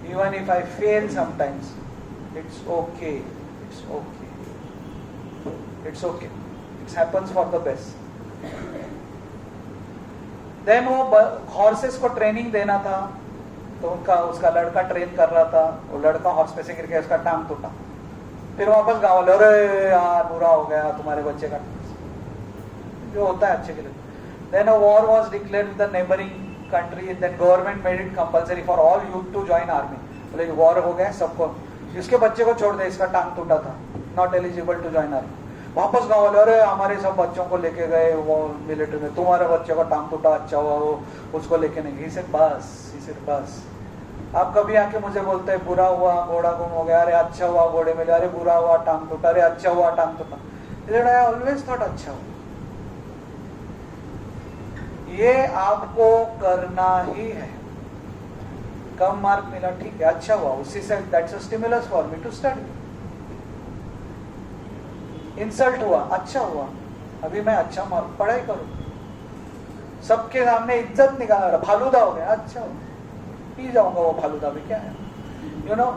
[SPEAKER 1] even if I fail sometimes, it's okay. It happens for the best. Then वो हॉर्सेस को ट्रेनिंग देना था, तो उसका लड़का ट्रेन कर रहा था. वो लड़का हॉर्स पे से गिर गया, उसका टांग टूटा. फिर वापस गाँव वाले, अरे यार बुरा हो गया तुम्हारे बच्चे का. जो होता है अच्छे के लिए. Then a war was declared with the neighboring country. Then government made it compulsory for all youth to join army. बोले वॉर हो गया, सबको, इसके बच्चे को छोड़ दे, इसका टांग टूटा था, not eligible to join army. वापस गाँव वाले, अरे हमारे सब बच्चों को लेके गए वो मिलिट्री में, तुम्हारे बच्चे का टांग टूटा, अच्छा हुआ वो उसको लेके नहीं. ही सेड बस. आप कभी आके मुझे बोलते हैं बुरा हुआ घोड़ा गुम हो गया, अरे अच्छा हुआ घोड़े मिले, अरे बुरा हुआ टांग टूटा, अरे अच्छा हुआ टांग टूटा. आई ऑलवेज थॉट अच्छा हुआ. ये आपको करना ही है. कम मार्क मिला, ठीक है, अच्छा हुआ, उसी से that's a stimulus for me to study. Insult हुआ, अच्छा हुआ, अभी मैं अच्छा मार्क पढ़ाई करूं. सबके सामने इज्जत निकाल, फालूदा हो गया, अच्छा हुआ, पी जाऊंगा वो फालूदा भी, क्या है. You know,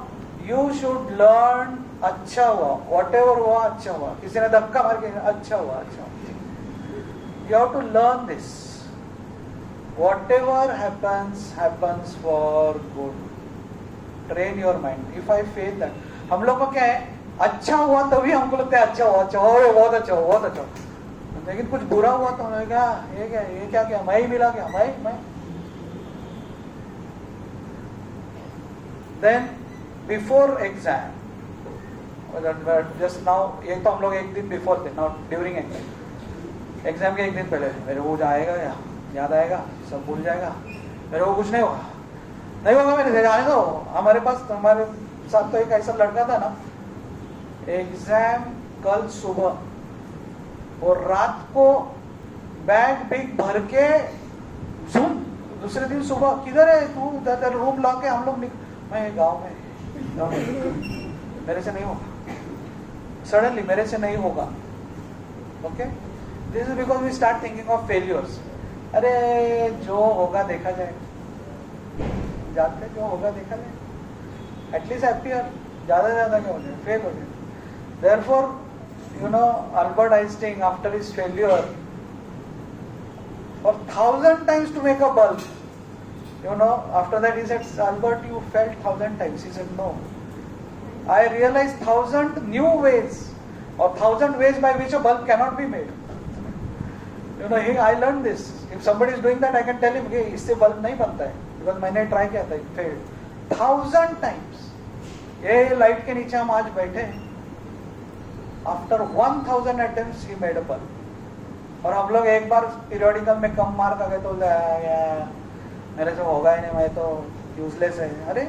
[SPEAKER 1] you should learn. अच्छा हुआ, वॉट एवर हुआ अच्छा हुआ. किसी ने धक्का मार के अच्छा हुआ. You have to learn this. whatever happens for good. Train your mind. If I fail that, हम लोग को क्या है, अच्छा हुआ तभी हमको लगता है अच्छा हुआ, अच्छा हो, बहुत अच्छा हो, बहुत अच्छा हो. लेकिन कुछ बुरा हुआ तो हमें क्या, ये क्या मैं ही मिला क्या, मैं. Then before exam, just now, ये तो हम लोग एक दिन before थे, not during exam. एग्जाम के एक दिन पहले मेरे को आएगा या याद आएगा, सब भूल जाएगा, मेरे को कुछ नहीं होगा मेरे जाने दो. हमारे साथ तो एक ऐसा लड़का था ना, एग्जाम कल सुबह और रात को बैग बिग भर के झूम, दूसरे दिन सुबह किधर है तू, उधर रूम ला के हम लोग मैं गाँव में, मेरे से नहीं होगा, सडनली मेरे से नहीं होगा. Okay, this is because we start thinking of failures. अरे जो होगा देखा जाएगा, जानते जो होगा देखा जाएगा, एटलीस्ट हैप्पियर, ज्यादा क्या हो जाए, फेल हो जाए. Therefore you know Albert Einstein after his failure for 1,000 times to make a bulb, you know, after that he said, Albert, you failed 1,000 times. He said, no, I realized 1,000 new ways or 1,000 ways by which a bulb cannot be made. You know, I learned this. If somebody is doing that, I can tell him, hey, इससे bulb नहीं बनता है, because मैंने try किया था, it failed 1,000 times. ये light के नीचे हम आज बैठे हैं, after 1,000 attempts he made a bulb. और हम लोग एक बार पीरियोडिकल में कम मार्क आ गए तो मेरे से होगा ही नहीं, मैं तो यूजलेस है. अरे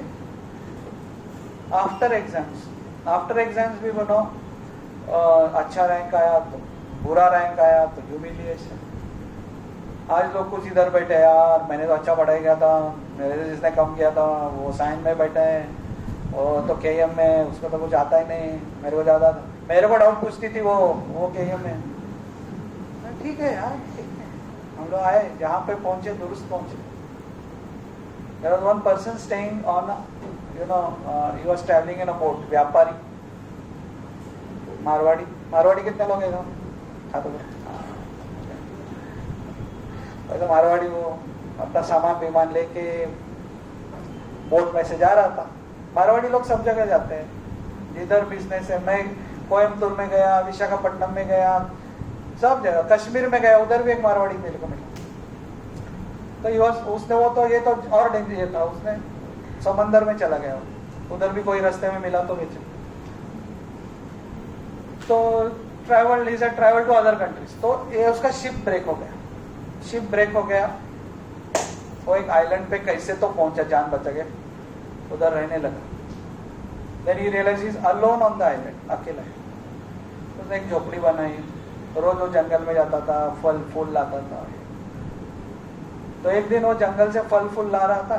[SPEAKER 1] आफ्टर एग्जाम्स भी बनो, अच्छा रैंक आया तो, बुरा रैंक आया तो ह्यूमिलिएशन. आज लोग कुछ इधर बैठे, यार मैंने तो अच्छा पढ़ाई किया था, मेरे से जिसने कम किया था वो साइंस में बैठे हैं, वो तो केएम में, उसको तो कुछ आता ही नहीं, मेरे को ज़्यादा, मेरे को डाउट पूछती थी वो केएम में. ठीक है यार, ठीक है, हम लोग आए, जहाँ पे पहुंचे दुरुस्त पहुंचे. There was one person staying on, he was traveling in a boat, व्यापारी, मारवाड़ी कितने लोग हैं तो मारवाड़ी, वो अपना सामान विमान लेके बोट में से जा रहा था. मारवाड़ी लोग सब जगह जाते हैं, जिधर बिजनेस है. मैं कोयम्बतूर में गया, विशाखापट्टनम में गया, सब जगह, कश्मीर में गया, उधर भी एक मारवाड़ी मेरे को मिला. तो उसने वो तो ये तो और डेंजर था, उसने समंदर में चला गया, उधर भी कोई रास्ते में मिला तो बेचे. तो ट्रैवल टू अदर कंट्रीज. तो ये उसका शिप ब्रेक हो गया. वो एक आइलैंड पे कैसे तो पहुंचा, जान बचा गया, उधर रहने लगा. Then he realise he is alone on the island, अकेला है. उसने एक झोपड़ी बनाई, रोज वो जंगल में जाता था, फल फूल लाता था. तो एक दिन वो जंगल से फल फूल ला रहा था,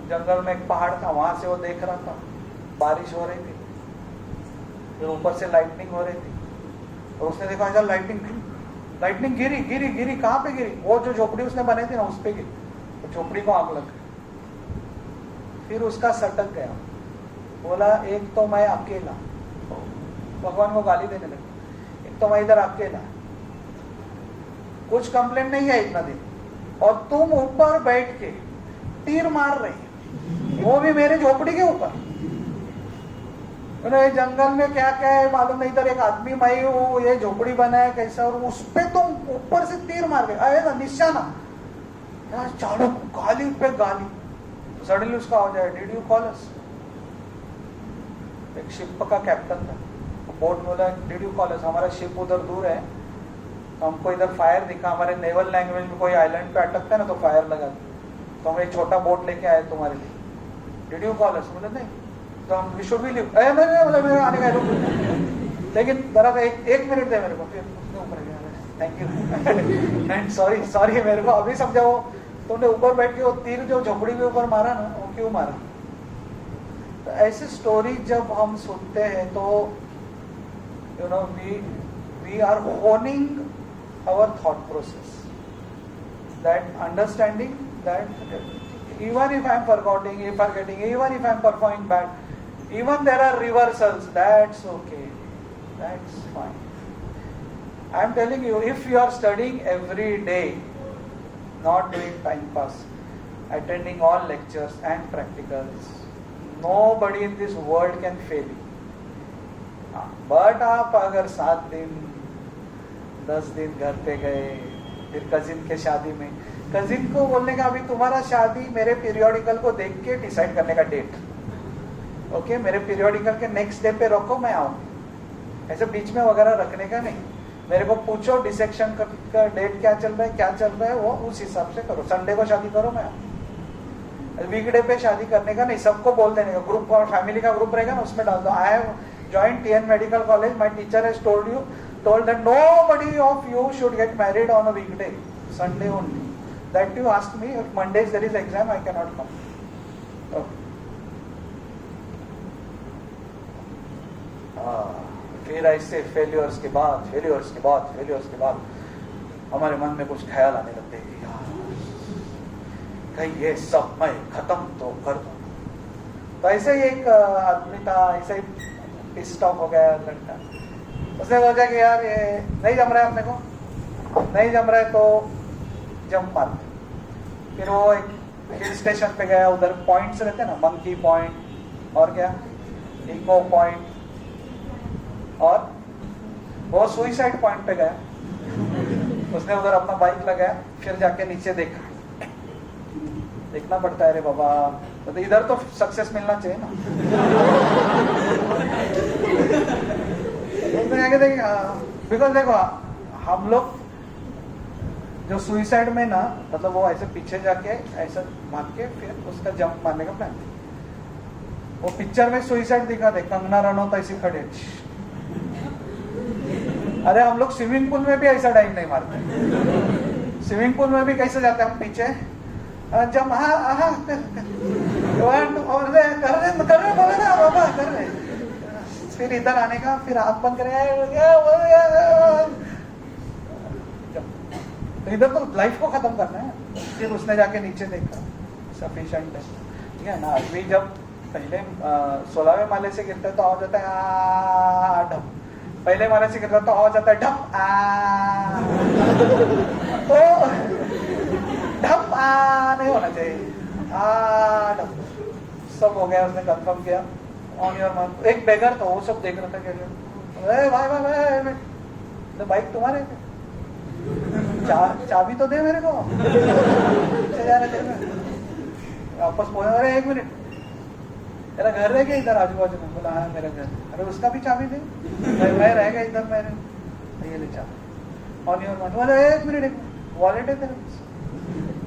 [SPEAKER 1] जंगल में एक पहाड़ था, वहां से वो देख रहा था, बारिश हो रही थी, फिर ऊपर से लाइटनिंग हो रही थी. और उसने देखा ऐसा लाइटनिंग गिरी. कहाँ पे गिरी? वो जो झोपड़ी उसने बनाई थी ना, उस पे गिरी. तो झोपड़ी को आग लग गई. फिर उसका सटक गया, बोला एक तो मैं अकेला, भगवान को गाली देने लगा, एक तो मैं इधर अकेला, कुछ कंप्लेंट नहीं है इतना दिन, और तुम ऊपर बैठ के तीर मार रही, वो भी मेरे झोपड़ी के ऊपर. ये जंगल में क्या क्या है मालूम नहीं, इधर एक आदमी मैं हूँ, ये झोपड़ी बनाया कैसा, और उस पे तुम ऊपर से तीर मार गए, आए ना निशाना यार, चालू गाली पे गाली. सडनली उसका हो जाए, डिड यू कॉल अस? एक शिप का कैप्टन था, बोट बोला डिड यू कॉल अस, हमारा शिप उधर दूर है, तो हमको इधर फायर दिखा. हमारे नेवल लैंग्वेज में कोई आइलैंड पे अटकता है ना तो फायर लगा, तो हम एक छोटा बोट लेके आए तुम्हारे लिए, डिड यू कॉल अस? बोले नहीं. तो हम वी शुड बी लिव, नहीं बोले मेरे आने का रुक, लेकिन जरा सा एक मिनट दे मेरे को. फिर उसने ऊपर गया, थैंक यू एंड सॉरी मेरे को अभी समझाओ, तुमने ऊपर बैठ के वो तीर जो झोपड़ी के ऊपर मारा ना, वो क्यों मारा? तो ऐसी स्टोरी जब हम सुनते हैं तो you know we are honing our thought process, that understanding that even if I am forgetting, even if I am performing bad, even there are reversals, that's okay, that's fine. I am telling you, if you are studying every day, not doing time pass, attending all lectures and practicals. Nobody in this world can fail you. But आप अगर 7 दिन 10 दिन घर पे गए, फिर cousin के शादी में, कजिन को बोलने का अभी तुम्हारा शादी मेरे पीरियोडिकल को देख के डिसाइड करने का डेट, ओके मेरे पीरियोडिकल के नेक्स्ट डे पे रखो, मैं आऊंगी, ऐसे बीच में वगैरह रखने का नहीं. मेरे को पूछो डिसेक्शन का डेट क्या चल रहा है, क्या चल रहा है, वो उस हिसाब से करो. संडे को शादी करो, मैं आऊंगी. वीकडे पे शादी करने का नहीं, सबको बोल देने का. ग्रुप और फैमिली का ग्रुप रहेगा ना, उसमें डाल दो, I have joined TN Medical College. My teacher has told that nobody of you should get married on a weekday, Sunday only. That you asked me, if Mondays there is exam, I cannot come. Okay. फिर ऐसे failures के बाद हमारे मन में कुछ ख्याल आने लगते हैं, यार कहीं ये सब मैं खत्म तो कर दूं. तो ऐसे ही एक आदमी था, ऐसे ही स्टॉप हो गया लड़का. उसने सोचा कि यार ये नहीं जम रहा है, अपने को नहीं जम रहा है तो जंप मार. फिर वो एक हिल स्टेशन पे गया, उधर पॉइंट्स रहते हैं ना, मंकी पॉइंट और क्या इको पॉइंट, और वो सुइसाइड पॉइंट पे गया. उसने उधर अपना बाइक लगाया, फिर जाके नीचे देखना पड़ता है रे बाबा, तो इधर तो सक्सेस मिलना चाहिए ना. बिकॉज देखो हम लोग जो सुइसाइड में ना, मतलब वो ऐसे पीछे जाके ऐसा भाग के फिर उसका जंप मारने का प्लान. वो पिक्चर में सुइसाइड दिखा दे, कंगना रनौत ऐसी खड़े. अरे हम लोग स्विमिंग पूल में भी ऐसा डाइव नहीं मारते. स्विमिंग पूल में भी कैसे जाते हैं हम पीछे जब कर रहे बोले ना बाबा कर रहे, फिर इधर आने का, फिर हाथ बंद करे, तो इधर तो लाइफ को खत्म करना है. फिर उसने जाके नीचे देखा, सफिशिएंट है, ठीक है ना. अभी जब पहले 16वें माले से गिरता है तो आवाज आता है ढप, पहले माले से गिरता तो आवाज आता है ढप तो ढप नहीं होना चाहिए, ढप. सब हो गया, उसने कंफर्म किया ऑन योर मार्क. एक बेगर तो वो सब देख रहा था, क्या भाई तो बाइक तुम्हारे थे, चाबी तो दे मेरे को, जा रहे थे वापस बोला, अरे 1 मिनट तेरा घर रह गया इधर आजू बाजू में. बोला हाँ मेरा घर. अरे उसका भी चाबी दे, मैं रह गया इधर, मेरे ये ले चाबी ऑन योर मार्क. बोला 1 मिनट वॉलेट है तेरे,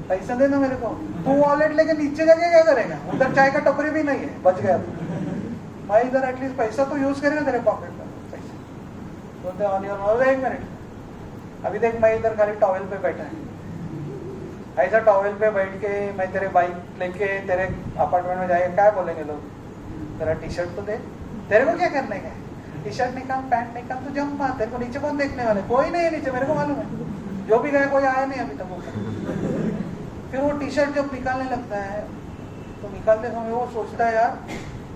[SPEAKER 1] पैसा देना मेरे को. तू वॉलेट लेके नीचे जाके क्या करेगा, उधर चाय का टपरी भी नहीं है, बच गया तो. भाई इधर एटलीस्ट पैसा तो यूज करेगा तेरे पॉकेट में. बोलते ऑन योर मार्क. 1 मिनट, अभी देख मैं इधर खाली टॉवेल पे बैठा है, ऐसा टॉवेल पे बैठ के मैं तेरे बाइक लेके तेरे अपार्टमेंट में जाएगा, क्या बोलेंगे लोग, तेरा टी शर्ट तो दे, तेरे को क्या करने का, टी शर्ट निकाल, पैंट निकाल, तो जंप मार. तेरे को नीचे कौन देखने वाले, कोई नहीं है नीचे, मेरे को मालूम है. जो भी गया कोई आया नहीं अभी तक. फिर वो टी शर्ट जब निकालने लगता है तो निकालते समय वो सोचता है यार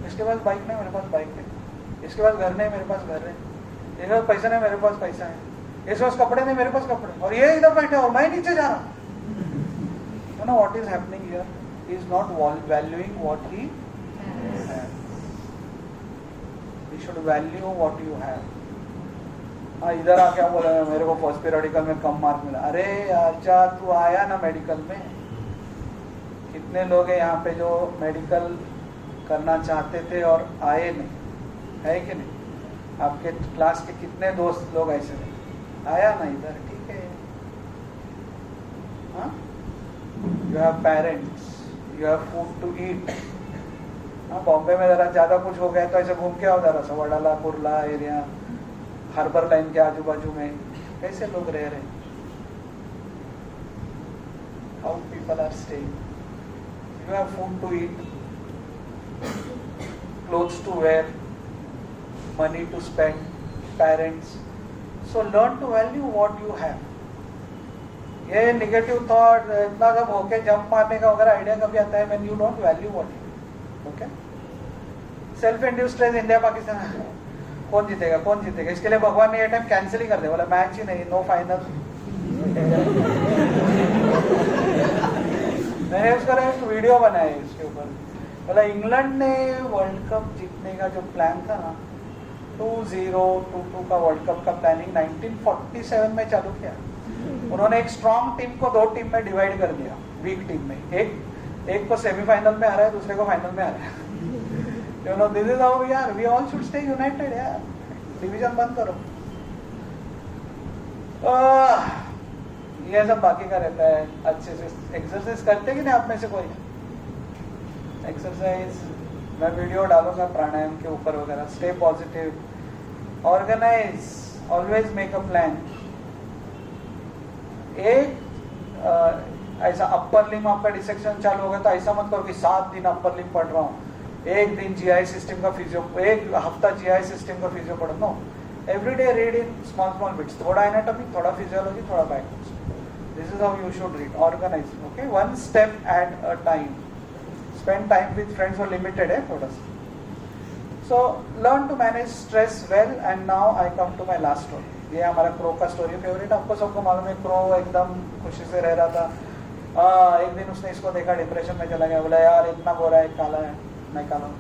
[SPEAKER 1] इसके पास बाइक नहीं, मेरे पास बाइक है, इसके पास घर नहीं, मेरे पास घर है, इसके पास पैसा नहीं, मेरे पास पैसा है, इसके पास कपड़े नहीं, मेरे पास कपड़े, और ये इधर बैठे और मैं नीचे जा रहा हूँ. You know what is happening here? He is not valuing what he has. You should value what you have. हाँ इधर आ क्या बोला, मेरे को फर्स्ट पीरियडिकल में कम मार्क मिला. अरे अच्छा तू आया ना मेडिकल में, कितने लोग हैं यहाँ पे जो मेडिकल करना चाहते थे और आए नहीं, है कि नहीं. आपके क्लास के कितने दोस्त लोग ऐसे थे, आया ना इधर, ठीक है. हाँ you have parents, you have food to eat. हाँ बॉम्बे में जरा ज्यादा कुछ हो गया तो ऐसे घूम के आओ जरा सा, Wadala Kurla area, harbour line के आजू बाजू में कैसे लोग रह रहे, how people are staying. You have food to eat, clothes to wear, money to spend, parents. So learn to value what you have. ये नेगेटिव थॉट इतना सब होके जंप मारने का अगर आइडिया कभी आता है when you don't value what you have. Okay? Self induced stress India Pakistan कौन जीतेगा, इसके लिए भगवान ने ये टाइम कैंसिल ही कर दिया, बोला मैच ही नहीं, नो फाइनल. मैंने उसका एक वीडियो बनाया इसके ऊपर, बोला इंग्लैंड ने वर्ल्ड कप जीतने का जो प्लान था ना, 2022 का वर्ल्ड कप का प्लानिंग 1947 में चालू किया। उन्होंने एक स्ट्रॉन्ग टीम को 2 टीम में डिवाइड कर दिया, वीक टीम में, एक को सेमीफाइनल में आ रहा है, दूसरे को फाइनल में आ रहा है। You know, this is how we are. We all should stay united यार, डिवीजन बंद करो। ये सब बाकी का रहता है। अच्छे से एक्सरसाइज करते कि नहीं आप में से कोई? एक्सरसाइज मैं वीडियो डालूंगा प्राणायाम के ऊपर वगैरह। Stay positive, organise, always make a plan. एक ऐसा अपर लिम आपका डिसेक्शन चालू होगा तो ऐसा मत करो कि 7 दिन अपर लिम पढ़ रहा हूँ, एक दिन जीआई सिस्टम का फिजियो, एक हफ्ता जीआई सिस्टम का फिजियो पढ़। No, every day read in small small bits, थोड़ा एनाटॉमी, थोड़ा फिजियोलॉजी, थोड़ा biochemistry. This is how you should read, organise, okay, one step at a time. Spend time with friends और limited है थोड़ा सा। So learn to manage stress well. And now I come to my last story. ये हमारा crow का story favourite, आपको सबको मालूम है। क्रो एकदम खुशी से रह रहा था। एक दिन उसने इसको देखा, डिप्रेशन में चला गया, बोला यार इतना गोरा है, काला है, मैं काला हूँ।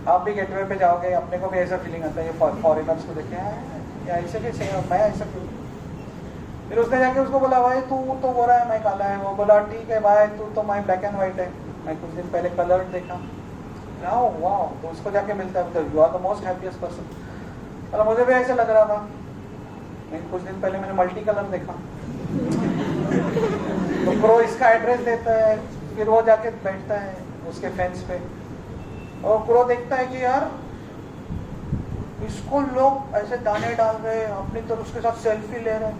[SPEAKER 1] आप भी गेटवे पे जाओगे, अपने को भी ऐसा फीलिंग आता है, ये फॉरेनर्स को देखे या ऐसे कैसे है, मैं ऐसा क्यों। फिर उसने जाके उसको बोला भाई तू तो गोरा है, मैं काला है। वो बोला ठीक है भाई, तू तो मैं ब्लैक एंड व्हाइट है, मैं कुछ दिन पहले कलर देखा। वाह, तो उसको जाके मिलता है, you are the most happiest person. मतलब मुझे भी ऐसा लग रहा था, लेकिन कुछ दिन पहले मैंने मल्टी कलर देखा। तो प्रो इसका एड्रेस देता है, फिर वो जाके बैठता है उसके फेंस पे, और प्रो देखता है कि यार इसको लोग ऐसे दाने डाल रहे हैं, अपनी तरफ उसके साथ सेल्फी ले रहे हैं,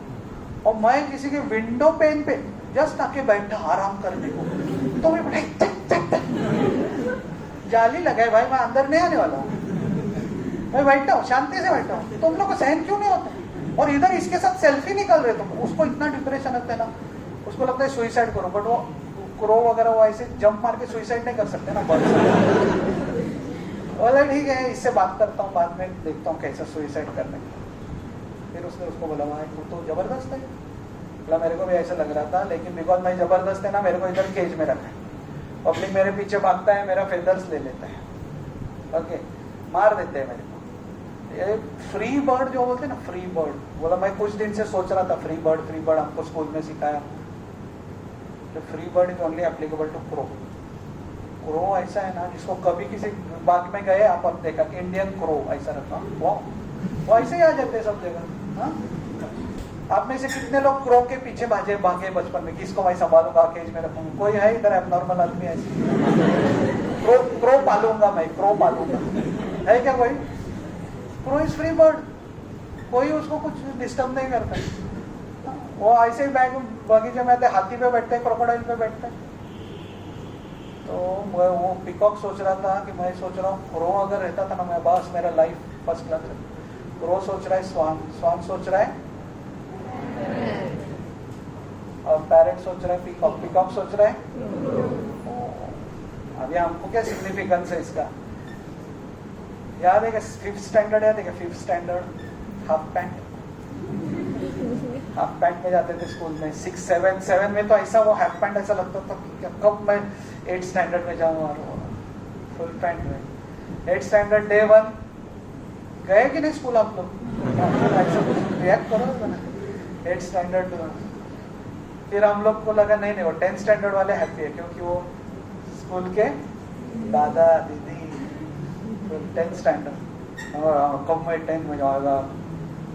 [SPEAKER 1] और मैं किसी के विंडो पेन पे जस्ट आके बैठा आराम करने को। तो मैं जाली लगाए भाई, मैं अंदर नहीं आने वाला हूँ, मैं बैठा हूँ, शांति से बैठा हूँ, तुम लोग को सहन क्यों नहीं होता? और इधर इसके साथ सेल्फी निकल रहे तुम। उसको इतना डिप्रेशन होता है ना, उसको लगता है सुइसाइड करो, बट वो क्रो वगैरह वो ऐसे जंप मार के सुइसाइड नहीं कर सकते ना। बोला ठीक है, इससे बात करता हूँ, बाद में देखता हूँ कैसा सुइसाइड करने। फिर उसने उसको बोला भाई वो तो जबरदस्त है। बोला मेरे को भी ऐसा लग रहा था, लेकिन बिकॉज मैं जबरदस्त है ना, मेरे को इधर केज में रखा है, पब्लिक मेरे पीछे भागता है, मेरा फेदर्स ले लेता है, ओके, मार देते हैं मेरे को। ये फ्री बर्ड जो बोलते हैं ना, फ्री बर्ड, बोला मैं कुछ दिन से सोच रहा था फ्री बर्ड हमको स्कूल में सिखाया। तो free bird is only applicable to crow. Crow ऐसा है ना जिसको कभी किसी बाग में गए आप देखा इंडियन क्रो ऐसा रखा, वो ऐसे ही आ जाते हैं सब जगह। हाँ, आप में से कितने लोग क्रो के पीछे भागे बचपन में, किसको मैं संभालूंगा, केज में रखूंगा? कोई है इधर एबनॉर्मल आदमी ऐसे? क्रो पालूंगा मैं, क्रो पालूंगा, है क्या कोई? क्रो इज फ्री बर्ड, कोई उसको कुछ डिस्टर्ब नहीं करता। वो ऐसे ही बगीचे में आते, हाथी पे बैठते हैं, क्रोकोडाइल पे बैठते हैं। तो वो पीकॉक सोच रहा था कि मैं सोच रहा हूँ क्रो अगर रहता था ना, मैं बस मेरा लाइफ फर्स्ट क्लास है। क्रो सोच रहा है स्वान सोच रहा है, और पैरेट सोच रहा है पीकॉक सोच रहा है। अभी हमको क्या सिग्निफिकेंस है इसका याद है? 5th स्टैंडर्ड याद है? 5th स्टैंडर्ड हाफ पैंट में जाते थे स्कूल में। 6, 7 में तो ऐसा वो हाफ पैंट ऐसा लगता था कि कब मैं 8th स्टैंडर्ड में जाऊँ, और फुल पैंट में। 8th स्टैंडर्ड डे 1 गए कि नहीं स्कूल आप लोग? ऐसा कुछ रिएक्ट करो ना। 8th स्टैंडर्ड फिर हम लोग को लगा नहीं वो 10th स्टैंडर्ड वाले हैप्पी है, क्योंकि वो स्कूल के दादा दीदी 10th स्टैंडर्ड, कब मैं 10th में जाऊँगा।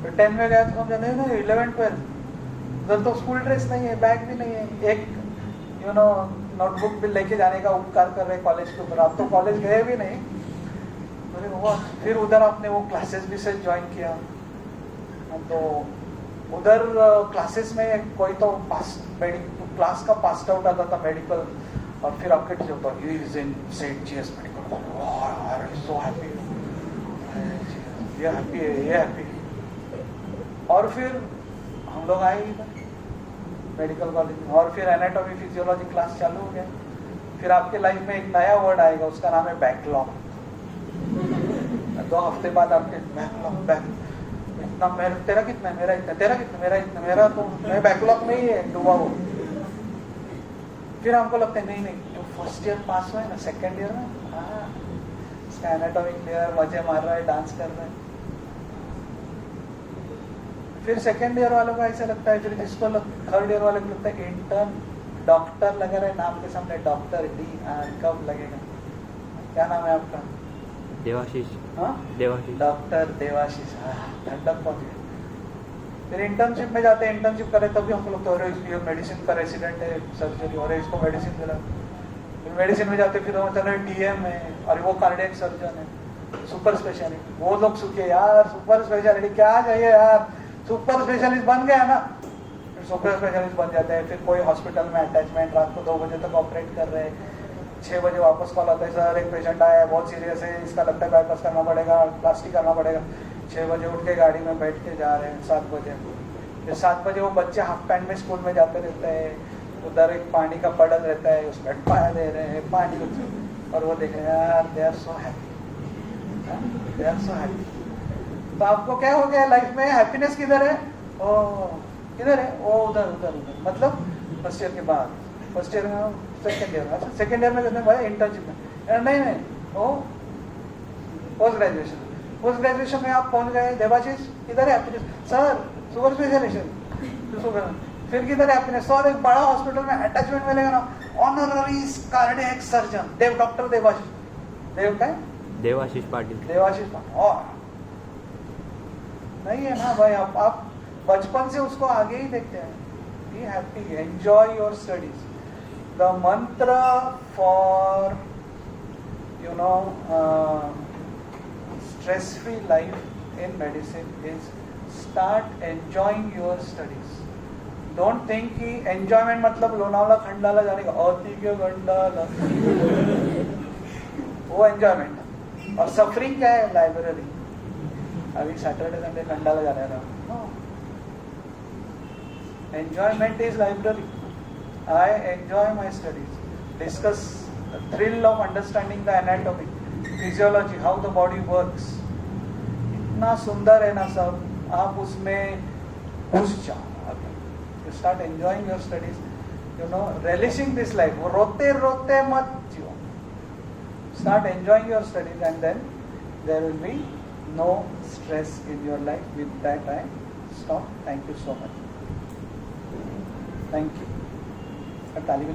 [SPEAKER 1] फिर 10 में गया तो हम जाने ना 11, 12 उधर तो स्कूल ड्रेस नहीं है, बैग भी नहीं है, एक नोटबुक भी लेके जाने का उपकार कर रहे कॉलेज के ऊपर। आप तो कॉलेज गए भी नहीं। फिर उधर आपने वो क्लासेस भी से ज्वाइन किया, तो उधर क्लासेस में कोई तो क्लास का पास आउट आता था मेडिकल, और फिर आपके टीचर तो he is in saint GS medical, so happy, ये हैप्पी है, ये हैप्पी। और फिर हम लोग आए इधर मेडिकल कॉलेज में, और फिर एनाटॉमी फिजियोलॉजी क्लास चालू हो गया। फिर आपके लाइफ में एक नया वर्ड आएगा, उसका नाम है बैकलॉग। 2 हफ्ते बाद आपके बैकलॉग इतना, तेरा कितना है, मेरा इतना, तेरा कितना, मेरा इतना, मेरा तो मैं बैकलॉग में ही है डूबा हो। फिर हमको लगता है नहीं तो फर्स्ट ईयर पास हुआ है ना, सेकेंड ईयर में हाँ इसका एनाटॉमी क्लियर, मजे मार रहा है, डांस कर रहा है। फिर सेकेंड ईयर वालों का ऐसा लगता है, फिर जिसको थर्ड ईयर वाले को लगता है इंटर्न डॉक्टर लगा रहा है नाम के सामने, डॉक्टर डी कब लगेगा? क्या नाम है आपका?
[SPEAKER 2] देवाशीष।
[SPEAKER 1] हाँ
[SPEAKER 2] देवाशीष।
[SPEAKER 1] डॉक्टर देवाशीष। ठंडक पहुंच गई। फिर इंटर्नशिप में जाते हैं, इंटर्नशिप करे तभी हमको लगता है अरे ये मेडिसिन का रेसिडेंट है, सर्जरी, और इसको मेडिसिन मिला। फिर मेडिसिन में जाते फिर मतलब डीएम है, और वो कार्डियक सर्जन है, सुपर स्पेशलिटी। वो लोग सुखे यार, सुपर स्पेशलिटी क्या चाहिए यार, सुपर स्पेशलिस्ट बन गया ना, फिर सुपर स्पेशलिस्ट बन जाते हैं। फिर कोई हॉस्पिटल में अटैचमेंट, रात को 2 बजे तक ऑपरेट कर रहे हैं, 6 बजे वापस कॉल आता है, सर एक पेशेंट आया है बहुत सीरियस है, इसका लगता है बाईपास करना पड़ेगा, प्लास्टिक करना पड़ेगा। 6 बजे उठ के गाड़ी में बैठ के जा रहे हैं 7 बजे। फिर 7 बजे वो बच्चे हाफ पैंट में स्कूल में जाते रहते हैं, उधर एक पानी का पड़ल रहता है, उसमें पाया दे रहे हैं पानी, और वो देख रहे हैं यार they are so happy, they are so happy. तो आपको क्या हो गया लाइफ में, हैप्पीनेस किधर है? ओ किधर है? ओ उधर उधर उधर, मतलब फर्स्ट ईयर के बाद, फर्स्ट ईयर में, सेकेंड ईयर में। अच्छा सेकेंड ईयर में कितने भाई इंटर्नशिप में? नहीं ओ पोस्ट ग्रेजुएशन, पोस्ट ग्रेजुएशन में आप पहुंच गए, देवाशीष किधर है हैप्पीनेस? Sir super specialist. फिर किधर है हैप्पीनेस? सर एक बड़ा हॉस्पिटल में अटैचमेंट मिलेगा ना, ऑनररी कार्डियक सर्जन देव, डॉक्टर देवाशीष। देव का
[SPEAKER 2] देवाशीष पाटिल।
[SPEAKER 1] देवाशीष पाटिल। और नहीं है ना भाई, आप बचपन से उसको आगे ही देखते हैं। Be happy, enjoy your studies. The मंत्र for stress free life in medicine is start enjoying your studies. Don't think कि enjoyment मतलब लोनावला खंडाला जाने का, अति के खंडाला वो enjoyment। और suffering क्या है? लाइब्रेरी। अभी सैटरडे संडे खंडाला जाने रहा। Enjoyment is library. I enjoy my studies. Discuss the thrill of understanding the anatomy, physiology, how the body works. इतना सुंदर है ना सब, आप उसमें घुस जाओ। You start enjoying your studies, relishing this life. वो रोते रोते मत जियो, start enjoying your studies and then there will be no stress in your life. With that I stop. Thank you so much. Thank you. ताली